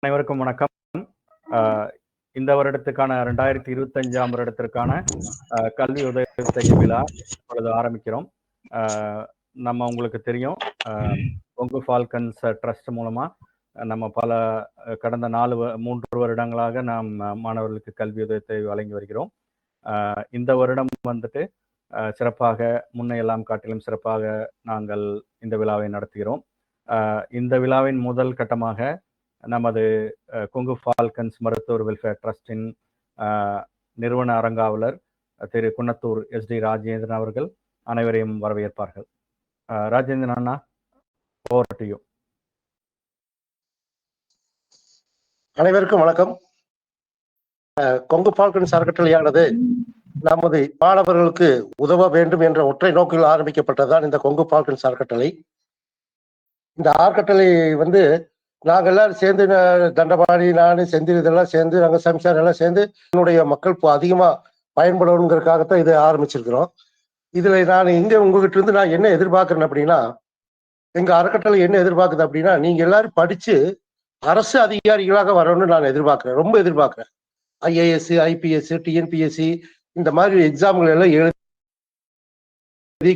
அனைவருக்கும் வணக்கம். இந்த வருடத்துக்கான 2025ஆம் வருடத்திற்கான கல்வி உதவித்தொகை விழா இப்பொழுது ஆரம்பிக்கிறோம். நம்ம உங்களுக்கு தெரியும், கொங்கு ஃபால்கன்ஸ் ட்ரஸ்ட் மூலமா நம்ம கடந்த 3 வருடங்களாக நாம் மாணவர்களுக்கு கல்வி உதவித்தொகை வழங்கி வருகிறோம். இந்த வருடம் வந்துட்டு சிறப்பாக முன்னையெல்லாம் காட்டிலும் சிறப்பாக நாங்கள் இந்த விழாவை நடத்துகிறோம். இந்த விழாவின் முதல் கட்டமாக நமது கொங்கு ஃபால்கன்ஸ் மருத்துவர் வெல்ஃபேர் ட்ரஸ்டின் நிறுவன அரங்காவலர் திரு குன்னத்தூர் SD ராஜேந்திரன் அவர்கள் அனைவரையும் வரவேற்பார்கள். ராஜேந்திரன் அண்ணா, ஓவர் டு யூ. அனைவருக்கும் வணக்கம். கொங்கு ஃபால்கன்ஸ் அறக்கட்டளையானது நமது மாணவர்களுக்கு உதவ வேண்டும் என்ற ஒற்றை நோக்கில் ஆரம்பிக்கப்பட்டதுதான் இந்த கொங்கு ஃபால்கன்ஸ் அறக்கட்டளை. இந்த அறக்கட்டளை நாங்கள் எல்லாரும் சேர்ந்து, தண்டபாணி, நான், செந்தில், இதெல்லாம் சேர்ந்து, நாங்கள் சம்சார் எல்லாம் சேர்ந்து என்னுடைய மக்கள் அதிகமா பயன்படணுங்கிறதுக்காகத்தான் இதை ஆரம்பிச்சிருக்கிறோம். இதுல நான் உங்ககிட்ட இருந்து நான் என்ன எதிர்பார்க்கிறேன் அப்படின்னா, எங்க அறக்கட்டளை என்ன எதிர்பார்க்குது அப்படின்னா, நீங்க எல்லாரும் படிச்சு அரசு அதிகாரிகளாக வரணும்னு நான் எதிர்பார்க்கிறேன், ரொம்ப எதிர்பார்க்கிறேன். IAS, IPS, TNPSC இந்த மாதிரி எக்ஸாம்கள் எல்லாம் எழுதி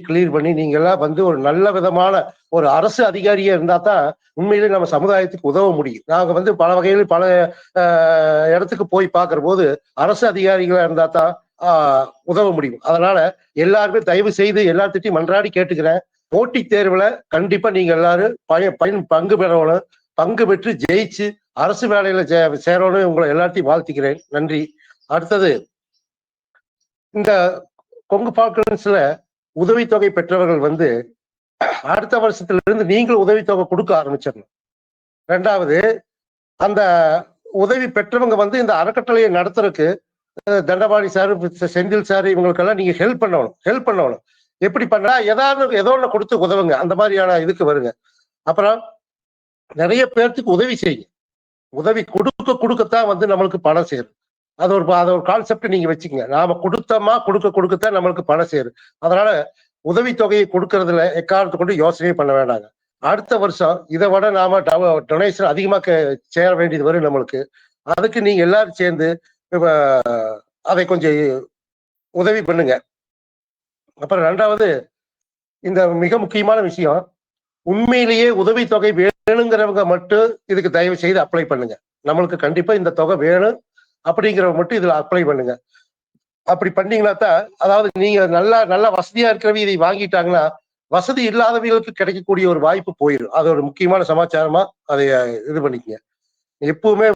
கிளியர் பண்ணி நீங்க எல்லாம் ஒரு நல்ல விதமான ஒரு அரசு அதிகாரியா இருந்தா தான் உண்மையிலே நம்ம சமுதாயத்துக்கு உதவ முடியும். நாங்க பல வகையில் பல இடத்துக்கு போய் பார்க்கிற போது அரசு அதிகாரிகளா இருந்தா தான் உதவ முடியும். அதனால எல்லாருமே தயவு செய்து எல்லாத்திட்டையும் மன்றாடி கேட்டுக்கிறேன், போட்டித் தேர்வுல கண்டிப்பா நீங்க எல்லாரும் பங்கு பெறணும். பங்கு பெற்று ஜெயிச்சு அரசு வேலையில சேரணும். உங்களை எல்லாத்தையும் வாழ்த்திக்கிறேன். நன்றி. அடுத்தது, இந்த கொங்கு ஃபால்கன்ஸ்ல உதவித்தொகை பெற்றவர்கள் அடுத்த வருஷத்திலிருந்து நீங்கள் உதவித்தொகை கொடுக்க ஆரம்பிச்சிடணும். ரெண்டாவது, அந்த உதவி பெற்றவங்க இந்த அறக்கட்டளையை நடத்துறதுக்கு தண்டபாணி சார், செந்தில் சார் இவங்களுக்கெல்லாம் நீங்க ஹெல்ப் பண்ணணும். எப்படி பண்ணா ஏதோ ஒண்ணு கொடுத்து உதவுங்க, அந்த மாதிரியான இதுக்கு வருங்க. அப்புறம் நிறைய பேர்த்துக்கு உதவி செய்யுங்க. உதவி கொடுக்கத்தான் நம்மளுக்கு பணம் சேரும். அது ஒரு கான்செப்ட் நீங்க வச்சுக்கங்க. நாம கொடுக்கத்தான் நம்மளுக்கு பணம் சேரும். அதனால உதவித்தொகையை கொடுக்கறதுல எக்காரணத்தை கொண்டு யோசனையே பண்ண வேண்டாங்க. அடுத்த வருஷம் இதை விட நாம டொனேஷன் அதிகமா சேர வேண்டியது வரும் நம்மளுக்கு. அதுக்கு நீங்க எல்லாரும் சேர்ந்து அதை கொஞ்சம் உதவி பண்ணுங்க. அப்புறம் ரெண்டாவது, இந்த மிக முக்கியமான விஷயம், உண்மையிலேயே உதவித்தொகை வேணுங்கிறவங்க மட்டும் இதுக்கு தயவு செய்து அப்ளை பண்ணுங்க. நம்மளுக்கு கண்டிப்பா இந்த தொகை வேணும் அப்படிங்கிறவங்க மட்டும் இதுல அப்ளை பண்ணுங்க. அப்படி பண்ணீங்கன்னா தான், அதாவது நீங்க நல்லா வசதியா இருக்கிறவங்க இதை வாங்கிட்டாங்கன்னா வசதி இல்லாதவங்களுக்கு கிடைக்கக்கூடிய ஒரு வாய்ப்பு போயிடும். அது ஒரு முக்கியமான சமாச்சாரமா அதை இது பண்ணிக்கங்க. எப்பவுமே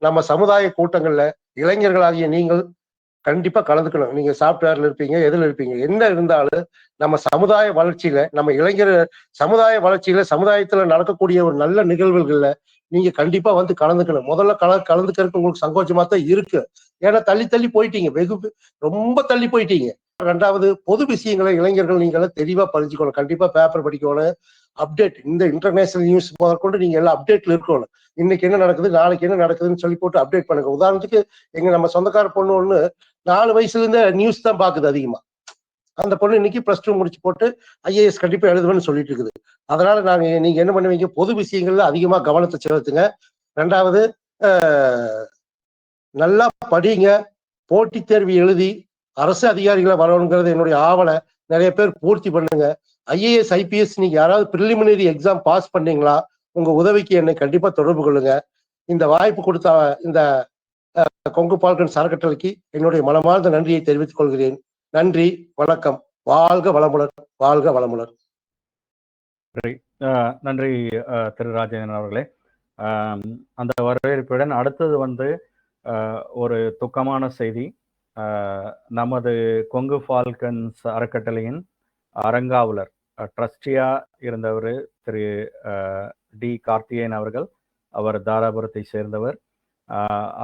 நம்ம சமுதாய கூட்டங்கள்ல இளைஞர்களாகிய நீங்கள் கண்டிப்பா கலந்துக்கணும். நீங்க சாப்ட்வேர்ல இருப்பீங்க, எதுல இருப்பீங்க, என்ன இருந்தாலும் நம்ம சமுதாய வளர்ச்சியில, நம்ம இளைஞர் சமுதாய வளர்ச்சியில, சமுதாயத்துல நடக்கக்கூடிய ஒரு நல்ல நிகழ்வுகள்ல நீங்க கண்டிப்பா கலந்துக்கணும். முதல்ல கலந்துக்கிறதுக்கு உங்களுக்கு சங்கோச்சமா தான் இருக்கு. ஏன்னா தள்ளி போயிட்டீங்க, ரொம்ப தள்ளி போயிட்டீங்க. ரெண்டாவது, பொது விஷயங்களை இளைஞர்கள் நீங்க எல்லாம் தெளிவா பறிஞ்சுக்கணும். கண்டிப்பா பேப்பர் படிக்கணும், அப்டேட், இந்த இன்டர்நேஷனல் நியூஸ் முதற்கொண்டு நீங்க எல்லாம் அப்டேட்ல இருக்கணும். இன்னைக்கு என்ன நடக்குது, நாளைக்கு என்ன நடக்குதுன்னு சொல்லி போட்டு அப்டேட் பண்ணுங்க. உதாரணத்துக்கு நம்ம சொந்தக்கார பொண்ணு ஒண்ணு 4 வயசுல இருந்தே நியூஸ் தான் பாக்குது அதிகமா. அந்த பொண்ணு இன்னைக்கு +2 முடிச்சு போட்டு IAS கண்டிப்பா எழுதுவேன்னு சொல்லிட்டு இருக்குது. அதனால நீங்க என்ன பண்ணுவீங்க, பொது விஷயங்கள்ல அதிகமா கவனத்தை செலுத்துங்க. ரெண்டாவது, நல்லா படிங்க, போட்டித் தேர்வு எழுதி அரசு அதிகாரிகளை வரணுங்கிறது என்னுடைய ஆவலை நிறைய பேர் பூர்த்தி பண்ணுங்க. IAS, IPS நீங்க யாராவது பிரிலிமினரி எக்ஸாம் பாஸ் பண்ணீங்களா, உங்க உதவிக்கு என்னை கண்டிப்பா தொடர்பு கொள்ளுங்க. இந்த வாய்ப்பு கொடுத்த இந்த கொங்கு ஃபால்கன்ஸ் அறக்கட்டளைக்கு என்னுடைய மனமார்ந்த நன்றியை தெரிவித்துக் கொள்கிறேன். நன்றி, வணக்கம். வாழ்க வளமுடன், வாழ்க வளமுடன். நன்றி திரு ராஜேந்திரன் அவர்களே. அந்த வரவேற்புடன் அடுத்தது ஒரு துக்கமான செய்தி. நமது கொங்கு ஃபால்கன்ஸ் அறக்கட்டளையின் அரங்காவலர், ட்ரஸ்டியா இருந்தவர் திரு D கார்த்திகேயன் அவர்கள். அவர் தாராபுரத்தை சேர்ந்தவர்.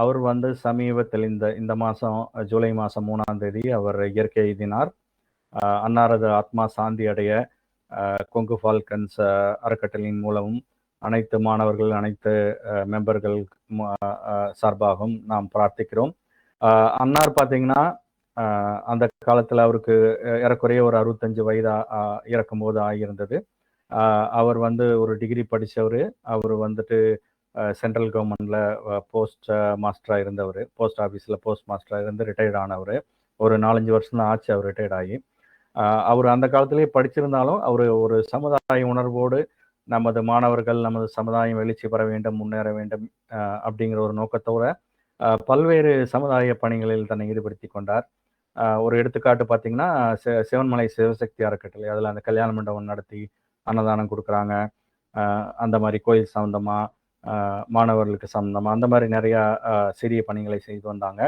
அவர் சமீபத்தில் இந்த மாதம் ஜூலை மாதம் 3ஆம் தேதி அவர் இயற்கை எய்தினார். அன்னாரது ஆத்மா சாந்தி அடைய கொங்கு ஃபால்கன்ஸ் அறக்கட்டளையின் மூலமும் அனைத்து மாணவர்கள், அனைத்து மெம்பர்கள் சார்பாகவும் நாம் பிரார்த்திக்கிறோம். அன்னார் பார்த்தீங்கன்னா அந்த காலத்தில் அவருக்கு ஏறக்குறைய ஒரு 65 வயது இறக்கும்போது ஆகியிருந்தது. அவர் ஒரு டிகிரி படித்தவர். அவர் சென்ட்ரல் கவர்மெண்ட்ல போஸ்ட் மாஸ்டராக இருந்தவர், போஸ்ட் ஆஃபீஸில் போஸ்ட் மாஸ்டராக இருந்து ரிட்டையர்ட் ஆனவர். ஒரு 4-5 வருஷம் தான் ஆச்சு அவர் ரிட்டையர்ட் ஆகி. அவர் அந்த காலத்திலேயே படிச்சிருந்தாலும் அவர் ஒரு சமுதாய உணர்வோடு நமது மாணவர்கள், நமது சமுதாயம் எழுச்சி பெற வேண்டும், முன்னேற வேண்டும் அப்படிங்கிற ஒரு நோக்கத்தோட பல்வேறு சமுதாய பணிகளில் தன்னை ஈடுபடுத்தி கொண்டார். ஒரு எடுத்துக்காட்டு பார்த்தீங்கன்னா, சிவன்மலை சிவசக்தி அறக்கட்டளை, அதில் அந்த கல்யாண மண்டபம் நடத்தி அன்னதானம் கொடுக்குறாங்க. அந்த மாதிரி கோயில் சம்மந்தமாக, மாணவர்களுக்கு சம்மந்தமாக, அந்த மாதிரி நிறையா சிறிய பணிகளை செய்து வந்தாங்க.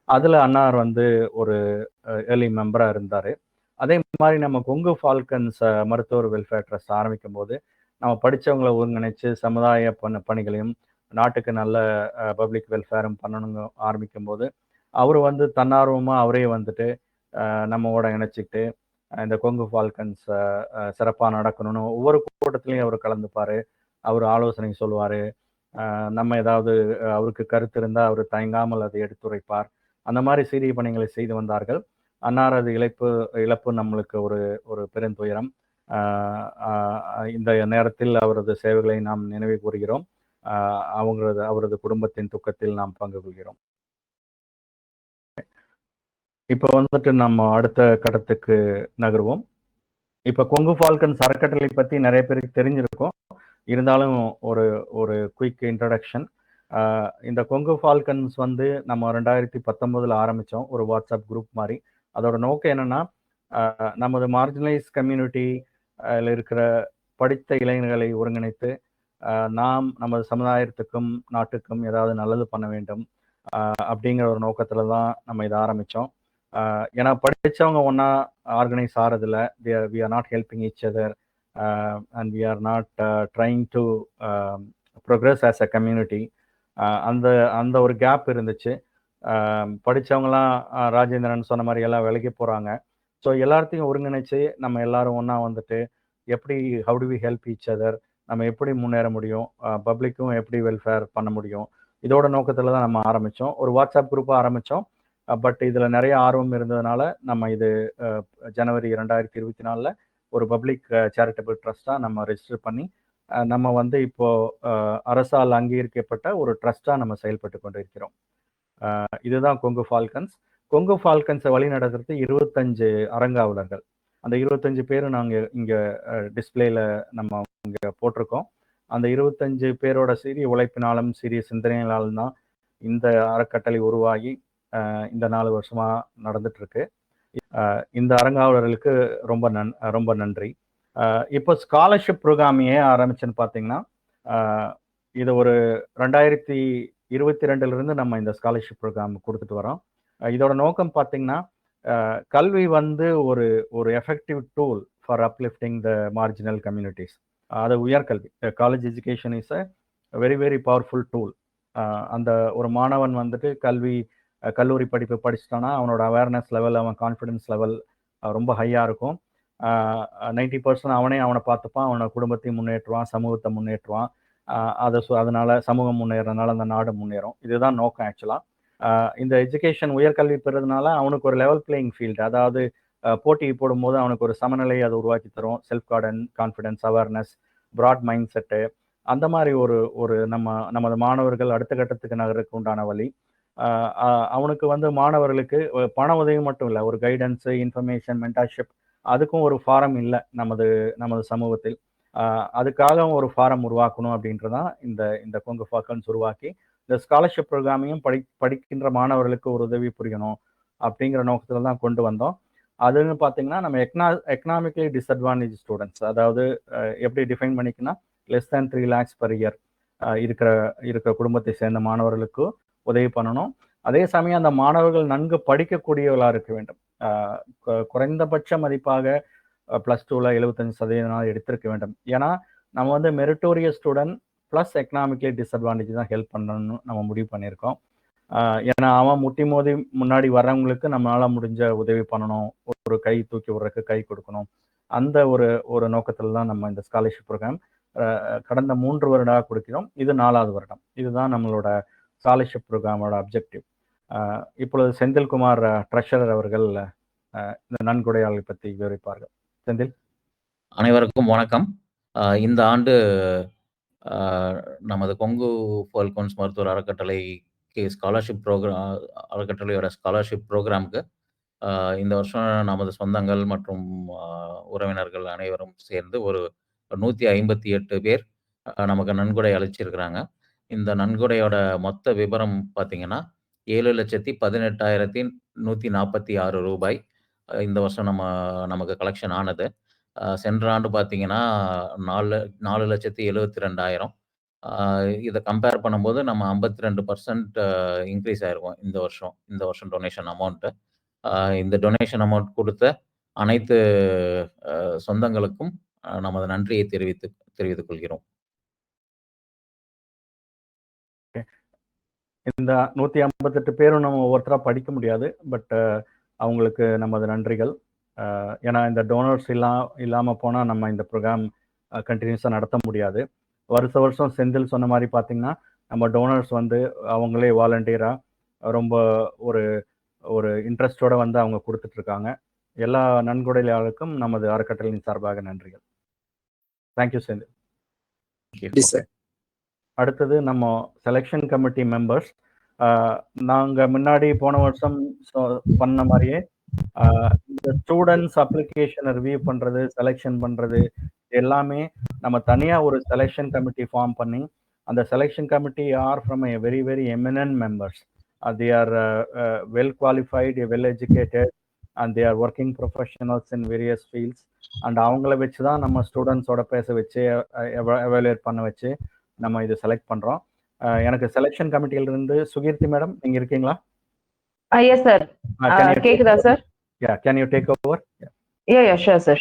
அதில் அன்னார் வந்து ஒரு ஏர்லி மெம்பராக இருந்தார். அதே மாதிரி நம்ம கொங்கு ஃபால்கன்ஸ் மருத்துவர் வெல்ஃபேர் ட்ரஸ்ட் ஆரம்பிக்கும் போது நம்ம படித்தவங்களை ஒருங்கிணைச்சு சமுதாய பணிகளையும் நாட்டுக்கு நல்ல பப்ளிக் வெல்ஃபேரும் பண்ணணுங்க ஆரம்பிக்கும் போது அவர் வந்து தன்னார்வமாக அவரே வந்துட்டு நம்மோட இணைச்சிக்கிட்டு இந்த கொங்கு ஃபால்கன்ஸ் சிறப்பாக நடக்கணும்னு ஒவ்வொரு கூட்டத்திலையும் அவர் கலந்துப்பார். அவர் ஆலோசனை சொல்லுவார். நம்ம ஏதாவது அவருக்கு கருத்து இருந்தால் அவர் தயங்காமல் அதை எடுத்துரைப்பார். அந்த மாதிரி சிறிய பணிகளை செய்து வந்தார்கள். அன்னாரது இழப்பு நம்மளுக்கு ஒரு பெருந்துயரம். இந்த நேரத்தில் அவரது சேவைகளை நாம் நினைவு கூறுகிறோம். அவரது குடும்பத்தின் துக்கத்தில் நாம் பங்கு கொள்கிறோம். இப்போ வந்துட்டு நம்ம அடுத்த கட்டத்துக்கு நகருவோம். இப்போ கொங்கு ஃபால்கன்ஸ் அறக்கட்டளை பற்றி நிறைய பேருக்கு தெரிஞ்சிருக்கும். இருந்தாலும் ஒரு குயிக் இன்ட்ரடக்ஷன். இந்த கொங்கு ஃபால்கன்ஸ் வந்து நம்ம 2019 ஆரம்பித்தோம், ஒரு வாட்ஸ்அப் குரூப் மாதிரி. அதோட நோக்கம் என்னன்னா, நமது மார்ஜினலைஸ் கம்யூனிட்டியில் இருக்கிற படித்த இளைஞர்களை ஒருங்கிணைத்து நாம் நமது சமுதாயத்துக்கும் நாட்டுக்கும் ஏதாவது நல்லது பண்ண வேண்டும் அப்படிங்கிற ஒரு நோக்கத்தில் தான் நம்ம இதை ஆரம்பித்தோம். ஏன்னா படித்தவங்க ஒன்றா ஆர்கனைஸ் ஆகிறதில்ல. We are not helping each other and we are not trying to progress as a community. அந்த ஒரு கேப் இருந்துச்சு. படித்தவங்களாம் ராஜேந்திரன் சொன்ன மாதிரி எல்லாம் விலைக்கு போகிறாங்க. ஸோ எல்லாத்தையும் ஒருங்கிணைச்சு நம்ம எல்லாரும் ஒன்றா வந்துட்டு எப்படி how to we help each other, நம்ம எப்படி முன்னேற முடியும், பப்ளிக்கும் எப்படி வெல்ஃபேர் பண்ண முடியும், இதோட நோக்கத்தில் தான் நம்ம ஆரம்பித்தோம். ஒரு வாட்ஸ்அப் குரூப்பாக ஆரம்பித்தோம். பட் இதில் நிறைய ஆர்வம் இருந்ததுனால நம்ம இது ஜனவரி 2024 ஒரு பப்ளிக் சேரிட்டபிள் ட்ரஸ்ட்டாக நம்ம ரெஜிஸ்டர் பண்ணி நம்ம வந்து இப்போது அரசால் அங்கீகரிக்கப்பட்ட ஒரு ட்ரஸ்ட்டாக நம்ம செயல்பட்டு கொண்டு இருக்கிறோம். இதுதான் கொங்கு ஃபால்கன்ஸ். கொங்கு ஃபால்கன்ஸை வழி நடத்துறது 25 அரங்காவலர்கள். அந்த 25 பேரும் நாங்கள் இங்கே டிஸ்பிளேயில் நம்ம இங்கே போட்டிருக்கோம். அந்த 25 பேரோட சிறிய உழைப்பினாலும் சிறிய சிந்தனைகளாலும் தான் இந்த அறக்கட்டளை உருவாகி இந்த 4 வருஷமாக நடந்துட்டுருக்கு. இந்த அரங்காவலர்களுக்கு ரொம்ப நன்றி. இப்போ ஸ்காலர்ஷிப் ப்ரோக்ராம் ஏன் ஆரம்பிச்சுன்னு பார்த்தீங்கன்னா, இது ஒரு 2022 நம்ம இந்த ஸ்காலர்ஷிப் ப்ரோக்ராம் கொடுத்துட்டு வரோம். இதோட நோக்கம் பார்த்தீங்கன்னா, கல்வி வந்து ஒரு effective tool for uplifting the marginal communities. அது உயர்கல்வி, college education is a very very powerful tool. அந்த ஒரு மாணவன் வந்துட்டு கல்லூரி படிப்பு படிச்சிட்டானா அவனோட அவேர்னஸ் லெவல், அவன் கான்ஃபிடென்ஸ் லெவல் ரொம்ப ஹையாக இருக்கும். 90% அவனை பார்த்துப்பான், அவனோட குடும்பத்தையும் முன்னேற்றுவான், சமூகத்தை முன்னேற்றுவான். அதனால சமூகம் முன்னேறதுனால அந்த நாடு முன்னேறும். இதுதான் நோக்கம் ஆக்சுவலாக. இந்த எஜுகேஷன் உயர்கல்வி பெறதுனால அவனுக்கு ஒரு லெவல் பிளேயிங் ஃபீல்டு, அதாவது போட்டி போடும்போது அவனுக்கு ஒரு சமநிலையை அது உருவாக்கி தரும். Self confidence, awareness, broad mindset, அந்த மாதிரி ஒரு நமது மாணவர்கள் அடுத்த கட்டத்துக்கு நகருக்கு உண்டான வழி. அவனுக்கு வந்து மாணவர்களுக்கு பண உதவி மட்டும் இல்லை, ஒரு கைடன்ஸு, இன்ஃபர்மேஷன், மென்டார்ஷிப், அதுக்கும் ஒரு ஃபாரம் இல்லை நமது சமூகத்தில். அதுக்காக ஒரு ஃபாரம் உருவாக்கணும் அப்படின்றதான் இந்த கொங்கு ஃபால்கன்ஸ் உருவாக்கி இந்த ஸ்காலர்ஷிப் ப்ரோக்ராமையும் படிக்கின்ற மாணவர்களுக்கு ஒரு உதவி புரியணும் அப்படிங்கிற நோக்கத்தில் தான் கொண்டு வந்தோம். அதுன்னு பார்த்தீங்கன்னா, நம்ம எக்கனாமிக்கலி டிஸ்அட்வான்டேஜ் ஸ்டூடெண்ட்ஸ், அதாவது எப்படி define பண்ணிக்கன்னா, less than 3 lakhs per year இருக்கிற குடும்பத்தை சேர்ந்த மாணவர்களுக்கு உதவி பண்ணணும். அதே சமயம் அந்த மாணவர்கள் நன்கு படிக்கக்கூடியவர்களாக இருக்க வேண்டும். குறைந்தபட்ச மதிப்பாக +2ல் 75% எடுத்திருக்க வேண்டும். ஏன்னா நம்ம வந்து meritorious student plus economically disadvantage தான் ஹெல்ப் பண்ணணும்னு நம்ம முடிவு பண்ணியிருக்கோம். ஏன்னா அவன் முட்டி மோதி முன்னாடி வர்றவங்களுக்கு நம்மளால் முடிஞ்ச உதவி பண்ணணும், ஒரு கை தூக்கி விடுறதுக்கு கை கொடுக்கணும். அந்த ஒரு நோக்கத்தில் தான் நம்ம இந்த ஸ்காலர்ஷிப் ப்ரோக்ராம் கடந்த 3 வருடமாக கொடுக்கிறோம். இது 4வது வருடம். இதுதான் நம்மளோட ஸ்காலர்ஷிப் ப்ரோக்ராமோட அப்ஜெக்டிவ். இப்பொழுது செந்தில்குமார் ட்ரெஷரர் அவர்கள் இந்த நன்கொடையாளரை பற்றி விவரிப்பார்கள். செந்தில். அனைவருக்கும் வணக்கம். இந்த ஆண்டு நமது கொங்கு ஃபால்கோன்ஸ் மருத்துவர் அறக்கட்டளைக்கு அறக்கட்டளையோட ஸ்காலர்ஷிப் ப்ரோக்ராமுக்கு இந்த வருஷம் நமது சொந்தங்கள் மற்றும் உறவினர்கள் அனைவரும் சேர்ந்து ஒரு 158 பேர் நமக்கு நன்கொடை அளிச்சிருக்கிறாங்க. இந்த நன்கொடையோட மொத்த விபரம் பார்த்தீங்கன்னா 7,18,146 ரூபாய் இந்த வருஷம் நமக்கு கலெக்ஷன் ஆனது. சென்ற ஆண்டு பார்த்தீங்கன்னா 4,72,000. இதை கம்பேர் பண்ணும்போது நம்ம 52% இன்க்ரீஸ் ஆயிருக்கும் இந்த வருஷம் டொனேஷன் அமௌண்ட்டு. இந்த டொனேஷன் அமௌண்ட் கொடுத்த அனைத்து சொந்தங்களுக்கும் நமது நன்றியை தெரிவித்துக் கொள்கிறோம். இந்த 158 பேரும் நம்ம ஒவ்வொருத்தரா படிக்க முடியாது. பட் அவங்களுக்கு நமது நன்றிகள். ஏன்னா இந்த டோனர்ஸ் இல்லாமல் போனால் நம்ம இந்த ப்ரோக்ராம் கண்டினியூஸாக நடத்த முடியாது. வருஷம் செந்தில் சொன்ன மாதிரி பார்த்தீங்கன்னா நம்ம டோனர்ஸ் வந்து அவங்களே வாலண்டியராக ரொம்ப ஒரு இன்ட்ரெஸ்டோட வந்து அவங்க கொடுத்துட்ருக்காங்க. எல்லா நன்கொடையாளருக்கும் நமது அறக்கட்டளையின் சார்பாக நன்றிகள். தேங்க்யூ செந்தில். அடுத்தது நம்ம செலெக்ஷன் கமிட்டி மெம்பர்ஸ். நாங்கள் முன்னாடி போன வருஷம் பண்ண மாதிரியே இந்த ஸ்டூடெண்ட்ஸ் அப்ளிகேஷனை ரிவ்யூ பண்ணுறது, செலெக்ஷன் பண்ணுறது எல்லாமே நம்ம தனியாக ஒரு செலெக்ஷன் கமிட்டி ஃபார்ம் பண்ணி அந்த selection committee are from a very very eminent members. They are well qualified, well educated and they are working professionals in various fields. And அவங்கள வச்சு தான் நம்ம ஸ்டூடெண்ட்ஸோட பேச வச்சு எவாலுவேட் பண்ண வச்சு நம்ம இதை செலக்ட் பண்ணுறோம். எனக்கு செலெக்ஷன் கமிட்டியிலிருந்து சுகீர்த்தி மேடம் நீங்க இருக்கீங்களா? Yes sir. கேக்குதா sir? Yeah, can you take over? Yeah, sure sir.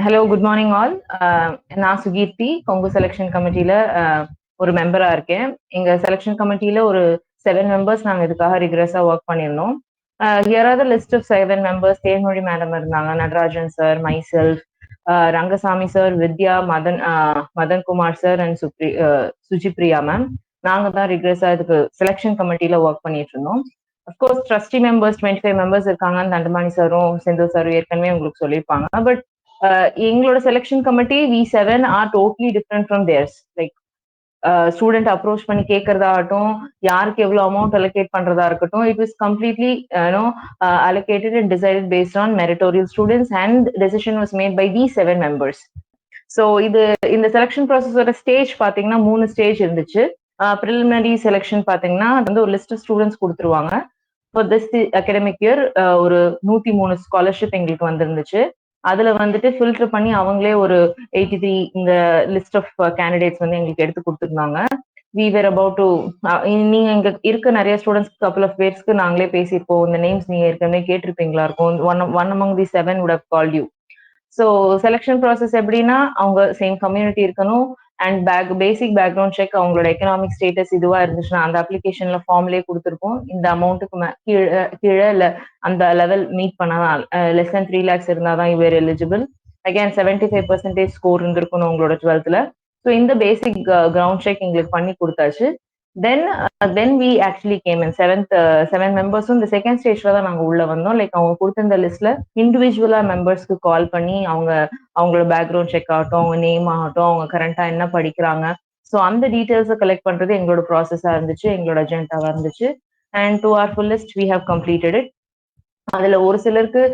Hello, good morning all. நான் சுகீர்த்தி, கொங்கு செலெக்ஷன் கமிட்டியில ஒரு மெம்பரா இருக்கேன். எங்க செலெக்ஷன் கமிட்டியில ஒரு 7 மெம்பர்ஸ் நாங்க இதுக்காக ரிகரஸா ஒர்க் பண்ணியிருந்தோம். Here are the list of 7 members. Thenmozhi madam இருந்தாங்க, Natarajan sir, myself, Rangasamy sir, Vidya, Madan Kumar sir and Sujipriya ma'am. நாங்க தான் ரிகரஸா இதுக்கு செலெக்ஷன் கமிட்டியில ஒர்க் பண்ணிட்டு இருந்தோம். அஃப்கோர்ஸ் ட்ரஸ்டி மெம்பர்ஸ் 25 மெம்பர்ஸ் இருக்காங்க. தண்டமாணி சாரும் செந்தில் சாரும் ஏற்கனவே உங்களுக்கு சொல்லியிருப்பாங்க. பட் எங்களோட selection committee V7 are totally different from there's. Like student approach பண்ணி கேட்கறதாகட்டும், யாருக்கு எவ்வளவு அமௌண்ட் அலோகேட் பண்றதா இருக்கட்டும், it was completely allocated and decided based on meritorious students and decision was made by these 7 members. So இந்த selection ப்ராசஸோட stage பாத்தீங்கன்னா 3 stage இருந்துச்சு. Preliminary selection பாத்தீங்கன்னா வந்து ஒரு லிஸ்ட் ஆஃப் ஸ்டூடெண்ட்ஸ் கொடுத்துருவாங்க. ஃபார் திஸ் அகாடமிக் இயர் ஒரு 103 ஸ்காலர்ஷிப் எங்களுக்கு வந்திருந்துச்சு. அதுல வந்துட்டு ஃபில்டர் பண்ணி அவங்களே ஒரு 83 இந்த லிஸ்ட் ஆஃப் கேண்டிடேட்ஸ் வந்து எங்களுக்கு எடுத்து கொடுத்துருந்தாங்க. we were about to நீங்க இங்க இருக்க நிறைய ஸ்டூடெண்ட்ஸ் கப்பல் ஆஃப் பேர்ஸ்க்கு நாங்களே பேசியிருப்போம். இந்த நேம்ஸ் நீங்க ஏற்கனவே கேட்டிருப்பீங்களா இருக்கும். One among the 7 would have called you. So selection process எப்படின்னா, அவங்க சேம் கம்யூனிட்டி இருக்கணும் அண்ட் பேசிக் பேக்ரவுண்ட் செக், அவங்களோட எக்கனாமிக் ஸ்டேட்டஸ் இதுவா இருந்துச்சுன்னா அந்த அப்ளிகேஷன்ல ஃபார்ம்லேயே கொடுத்துருப்போம். இந்த அமௌண்ட்டுக்கு கீழே இல்ல அந்த லெவல் மீட் பண்ணாதான், less than 3 lakhs இருந்தாதான் இவர் எலிஜிபிள். அகேன் 75% ஸ்கோர் இருந்திருக்கணும் உங்களோட 12th. ஸோ இந்த பேசிக் கிரவுண்ட் செக் எங்களுக்கு பண்ணி கொடுத்தாச்சு. தென் வி ஆக்சுவலி கேம் இன் 7 மெம்பர்ஸும் இந்த செகண்ட் ஸ்டேஜ்ல தான் நாங்கள் உள்ள வந்தோம். லைக் அவங்க கொடுத்திருந்த லிஸ்ட்ல இண்டிவிஜுவலா மெம்பர்ஸ்க்கு கால் பண்ணி அவங்களோட பேக்ரவுண்ட் செக் ஆகட்டும், அவங்க நேம் ஆகட்டும், அவங்க கரண்டா என்ன படிக்கிறாங்க, ஸோ அந்த டீட்டெயில்ஸை கலெக்ட் பண்றது எங்களோட ப்ராசஸா இருந்துச்சு, எங்களோட அஜெண்டாவா இருந்துச்சு. And to our fullest we have completed it. அதுல ஒரு சிலருக்கு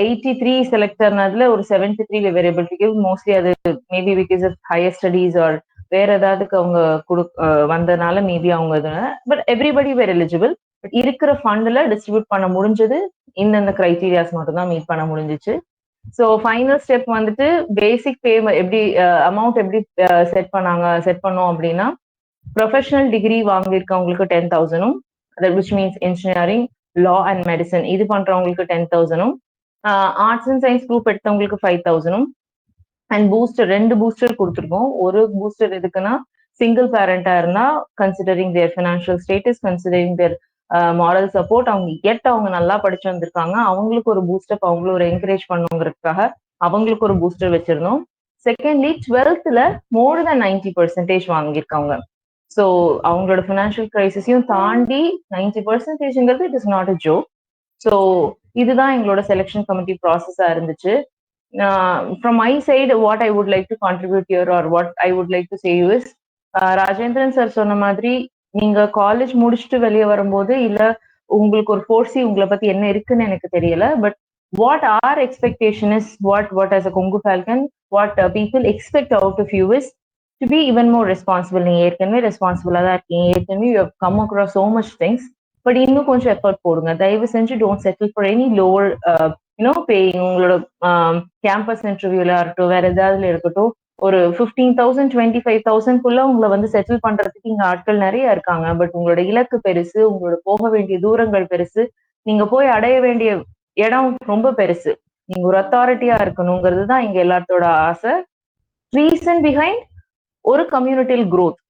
83 செலக்ட் ஆனதுல ஒரு 73 வேரியபிள் மோஸ்ட்லி அது maybe because of higher studies or வேற ஏதாவதுக்கு அவங்க வந்ததுனால மேபி அவங்க but everybody were eligible. But இருக்கிற ஃபண்ட்ல டிஸ்ட்ரிபியூட் பண்ண முடிஞ்சது இந்தந்த கிரைட்டீரியாஸ் மட்டும் தான் மீட் பண்ண முடிஞ்சிச்சு. ஸோ ஃபைனல் ஸ்டெப் வந்துட்டு பேசிக் பே எப்படி அமௌண்ட் எப்படி செட் பண்ணோம் அப்படின்னா, ப்ரொஃபஷனல் டிகிரி வாங்கியிருக்கவங்களுக்கு 10,000, which means engineering, law and medicine இது பண்றவங்களுக்கு 10,000, ஆர்ட்ஸ் அண்ட் சயின்ஸ் குரூப் எடுத்தவங்களுக்கு 5,000 அண்ட் பூஸ்டர் 2 பூஸ்டர் கொடுத்துருக்கோம். ஒரு பூஸ்டர் எதுக்குன்னா, சிங்கிள் பேரண்டா இருந்தா considering their financial status, considering their moral support, அவங்க நல்லா படிச்சு வந்திருக்காங்க, அவங்களுக்கு ஒரு பூஸ்டப், அவங்களும் ஒரு என்கரேஜ் பண்ணுங்கிறதுக்காக அவங்களுக்கு ஒரு பூஸ்டர் வச்சிருந்தோம். செகண்ட்லி 12th மோர் தென் 90% வாங்கியிருக்காங்க. ஸோ அவங்களோட ஃபினான்ஷியல் கிரைசிஸையும் தாண்டி 90%ங்கிறது it is not a joke. So இதுதான் எங்களோட செலெக்ஷன் கமிட்டி ப்ராசஸா இருந்துச்சு. from my side, what I would like to contribute here or what I would like to say is, Rajendran sir சொன்ன மாதிரி நீங்க காலேஜ் முடிச்சுட்டு வெளியே வரும்போது இல்ல உங்களுக்கு ஒரு ஃபோர்சி உங்களை பத்தி என்ன இருக்குன்னு எனக்கு தெரியல, but what are expectation is what as a Kongu falcon what people expect out of you is to be even more responsible. நீங்க ஏற்கனவே ரெஸ்பான்சிபிளா தான் இருக்கீங்க, ஏற்கனவே you have come across so much things, but இன்னும் கொஞ்சம் எஃபர்ட் போடுங்க. தயவு செஞ்சு don't settle for any lower paying. உங்களோட கேம்பஸ் இன்டர்வியூல இருக்கட்டும், வேற ஏதாவது இருக்கட்டும், ஒரு 15,000 25,000 உங்களை வந்து செட்டில் பண்றதுக்கு இங்க ஆட்கள் நிறைய இருக்காங்க. பட் உங்களோட இலக்கு பெருசு, உங்களோட போக வேண்டிய தூரங்கள் பெருசு, நீங்க போய் அடைய வேண்டிய இடம் ரொம்ப பெருசு. நீங்க ஒரு அத்தாரிட்டியா இருக்கணுங்கிறது தான் இங்க எல்லாத்தோட ஆசை. ரீசன் பிஹைண்ட் ஒரு கம்யூனிட்டியில் growth.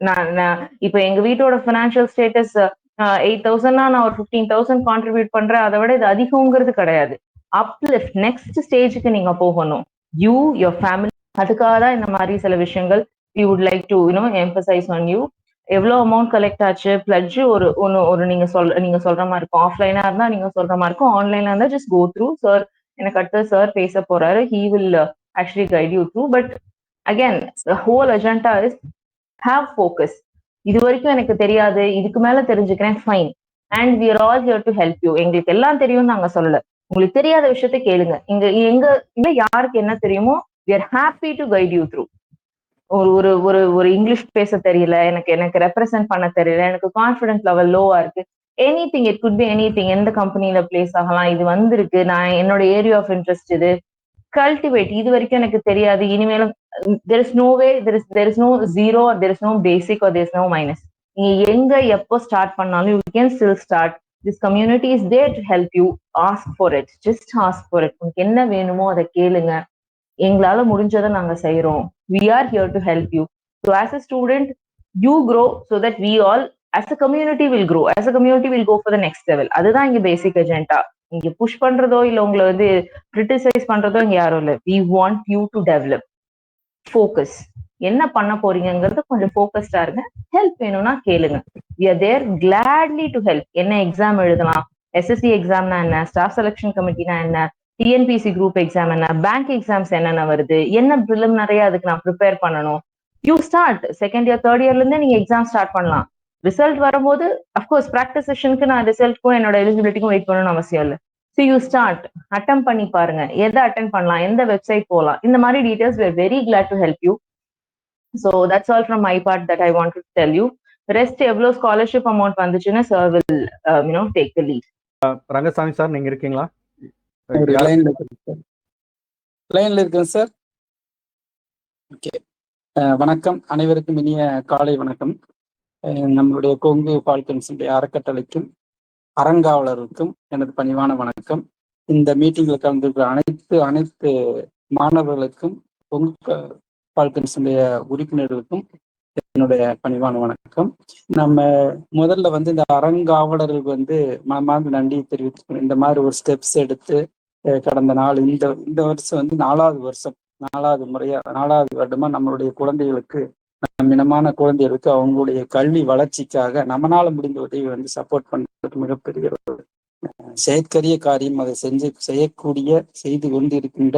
நான் இப்ப எங்க வீட்டோட பினான்சியல் ஸ்டேட்டஸ் 8,000 நான் ஒரு 15,000 கான்ட்ரிபியூட் பண்றேன், அதை விட இது அதிகங்கிறது கிடையாது. அப்லிஃப்ட் நெக்ஸ்ட் ஸ்டேஜுக்கு நீங்க போகணும், யூ யுவர் ஃபேமிலி. அதுக்காக தான் இந்த மாதிரி சில விஷயங்கள் we would like to emphasise on you. எவ்வளவு அமௌண்ட் கலெக்ட் ஆச்சு, பிளட்ஜ் ஒரு நீங்க சொல்ற மாதிரி இருக்கும். ஆஃப்லைனா இருந்தா நீங்க சொல்ற மாதிரி இருக்கும், ஆன்லைன்ல இருந்தா ஜஸ்ட் கோ த்ரூ. சார் எனக்கு அடுத்து சார் பேச போறாரு, he will actually guide you through. But again the whole agenda is have focus. இது வரைக்கும் எனக்கு தெரியாது, இதுக்கு மேல தெரிஞ்சுக்கிறேன், fine. And we are all here to help you. எங்களுக்கு எல்லாம் தெரியும் நாங்க சொல்லல, உங்களுக்கு தெரியாத விஷயத்த கேளுங்க. எங்க யாருக்கு என்ன தெரியுமோ we are happy to guide you through. ஒரு ஒரு ஒரு இங்கிலீஷ் பேச தெரியல, எனக்கு ரெப்ரசென்ட் பண்ண தெரியல, எனக்கு கான்ஃபிடன்ஸ் லெவல் லோவா இருக்கு, anything, it could be anything. எந்த கம்பெனில பிளேஸ் ஆகலாம், இது வந்திருக்கு, நான் என்னோட ஏரியா ஆஃப் இன்ட்ரெஸ்ட் இது, கல்டிவேட். இது வரைக்கும் எனக்கு தெரியாது, இனிமேலும் there is no way, there is no zero or there is no basic or there is no minus. நீங்க எங்க எப்போ ஸ்டார்ட் பண்ணாலும் you can still start. This community is there to help you. Ask for it, just ask for it. உங்களுக்கு என்ன வேணுமோ அதை கேளுங்க, எங்களால முடிஞ்சதை நாங்க செய்யறோம். We are here to help you. So as a student, you grow so that we all as a community will grow. As a community will go for the next level. அதுதான் இங்க பேசிக் அஜெண்டா. இங்க push பண்றதோ இல்ல உங்களை வந்து criticise பண்றதோ இங்க யாரும் இல்லை. We want you to develop. Focus. என்ன பண்ண போறீங்கிறது கொஞ்சம் ஃபோக்கஸ்டா இருங்க. ஹெல்ப் வேணும்னா கேளுங்க. We are there gladly to help. என்ன எக்ஸாம் எழுதலாம், எஸ்எஸ்சி எக்ஸாம்னா என்ன, ஸ்டாஃப் செலக்ஷன் கமிட்டினா என்ன, டிஎன்பிசி குரூப் எக்ஸாம் என்ன, பேங்க் எக்ஸாம்ஸ் என்னென்ன வருது, என்ன ப்ரிலிமினரியா அதுக்கு நான் ப்ரிப்பேர் பண்ணணும். You start second year third இயர்ல இருந்தே நீங்க எக்ஸாம் ஸ்டார்ட் பண்ணலாம். ரிசல்ட் வரும்போது அஃப்கோர்ஸ் ப்ராக்டிஸ் செஷனுக்கு நான் ரிசல்ட்க்கும் என்னோட எலிஜிபிலிட்டிக்கும் வெயிட் பண்ணணும்னு அவசியம் இல்லை. ஸோ யூ ஸ்டார்ட், அட்டம் பண்ணி பாருங்க, எதை அட்டன் பண்ணலாம், எந்த வெப்சைட் போகலாம், இந்த மாதிரி details we are very glad to help you. So that's all from my part that I want to tell you. Rest எவ்வளோ ஸ்காலர்ஷிப் அமௌண்ட் வந்துச்சுன்னு sir will take the lead. Rangasamy sir நீங்க இருக்கீங்களா? லைன்ல இருக்கேன் சார். ஓகே, வணக்கம் அனைவருக்கும், இனிய காலை வணக்கம். நம்மளுடைய கொங்கு ஃபால்கன்ஸுடைய அறக்கட்டளைக்கும் அறங்காவலருக்கும் எனது பணிவான வணக்கம். இந்த மீட்டிங்ல கலந்துருக்கிற அனைத்து மாணவர்களுக்கும் கொங்கு ஃபால்கன்ஸுடைய உறுப்பினர்களுக்கும் என்னுடைய பணிவான வணக்கம். நம்ம முதல்ல வந்து இந்த அறங்காவலர்களுக்கு வந்து மனமார்ந்த நன்றி தெரிவித்துக்கணும். இந்த மாதிரி ஒரு ஸ்டெப்ஸ் எடுத்து கடந்த நாள் இந்த வருஷம் வந்து 4வது வருடமா நம்மளுடைய குழந்தைகளுக்கு, மினமான குழந்தைகளுக்கு அவங்களுடைய கல்வி வளர்ச்சிக்காக நம்மளால முடிந்த உதவி வந்து சப்போர்ட் பண்றது மிகப்பெரிய ஒரு செயற்கரிய காரியம். அதை செய்து கொண்டிருக்கின்ற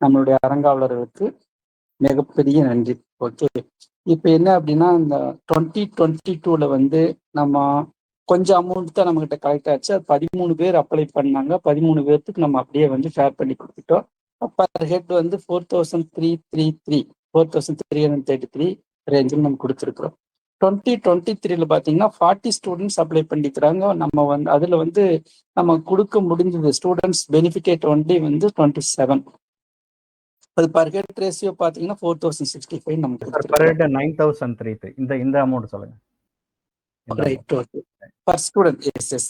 நம்மளுடைய அறங்காவலர்களுக்கு மிகப்பெரிய நன்றி. ஓகே, இப்ப என்ன அப்படின்னா, இந்த 2022 வந்து நம்ம கொஞ்சம் அமௌண்ட் தான் நம்ம கிட்ட கலெக்ட் ஆச்சு. 13 பேர் அப்ளை பண்ணாங்க. 13 பேர்த்துக்கு நம்ம அப்படியே வந்து ஷேர் பண்ணி கொடுத்துட்டோம். பர் ஹெட் வந்து 4,333 ரேஞ்சில் நம்ம கொடுத்துருக்குறோம். 2023 பாத்தீங்கன்னா 40 ஸ்டூடெண்ட்ஸ் அப்ளை பண்ணிக்கிறாங்க. நம்ம வந்து அதுல வந்து நம்ம கொடுக்க முடிஞ்சது ஸ்டூடெண்ட்ஸ் பெனிஃபிட் ஒன்லி வந்து 27. அது பர் ஹெட் ரேஷியோ பாத்தீங்கன்னா 4,065 நமக்கு 9,033. இந்த அமௌண்ட் சொல்லுங்க. Right, okay. Per student, yes.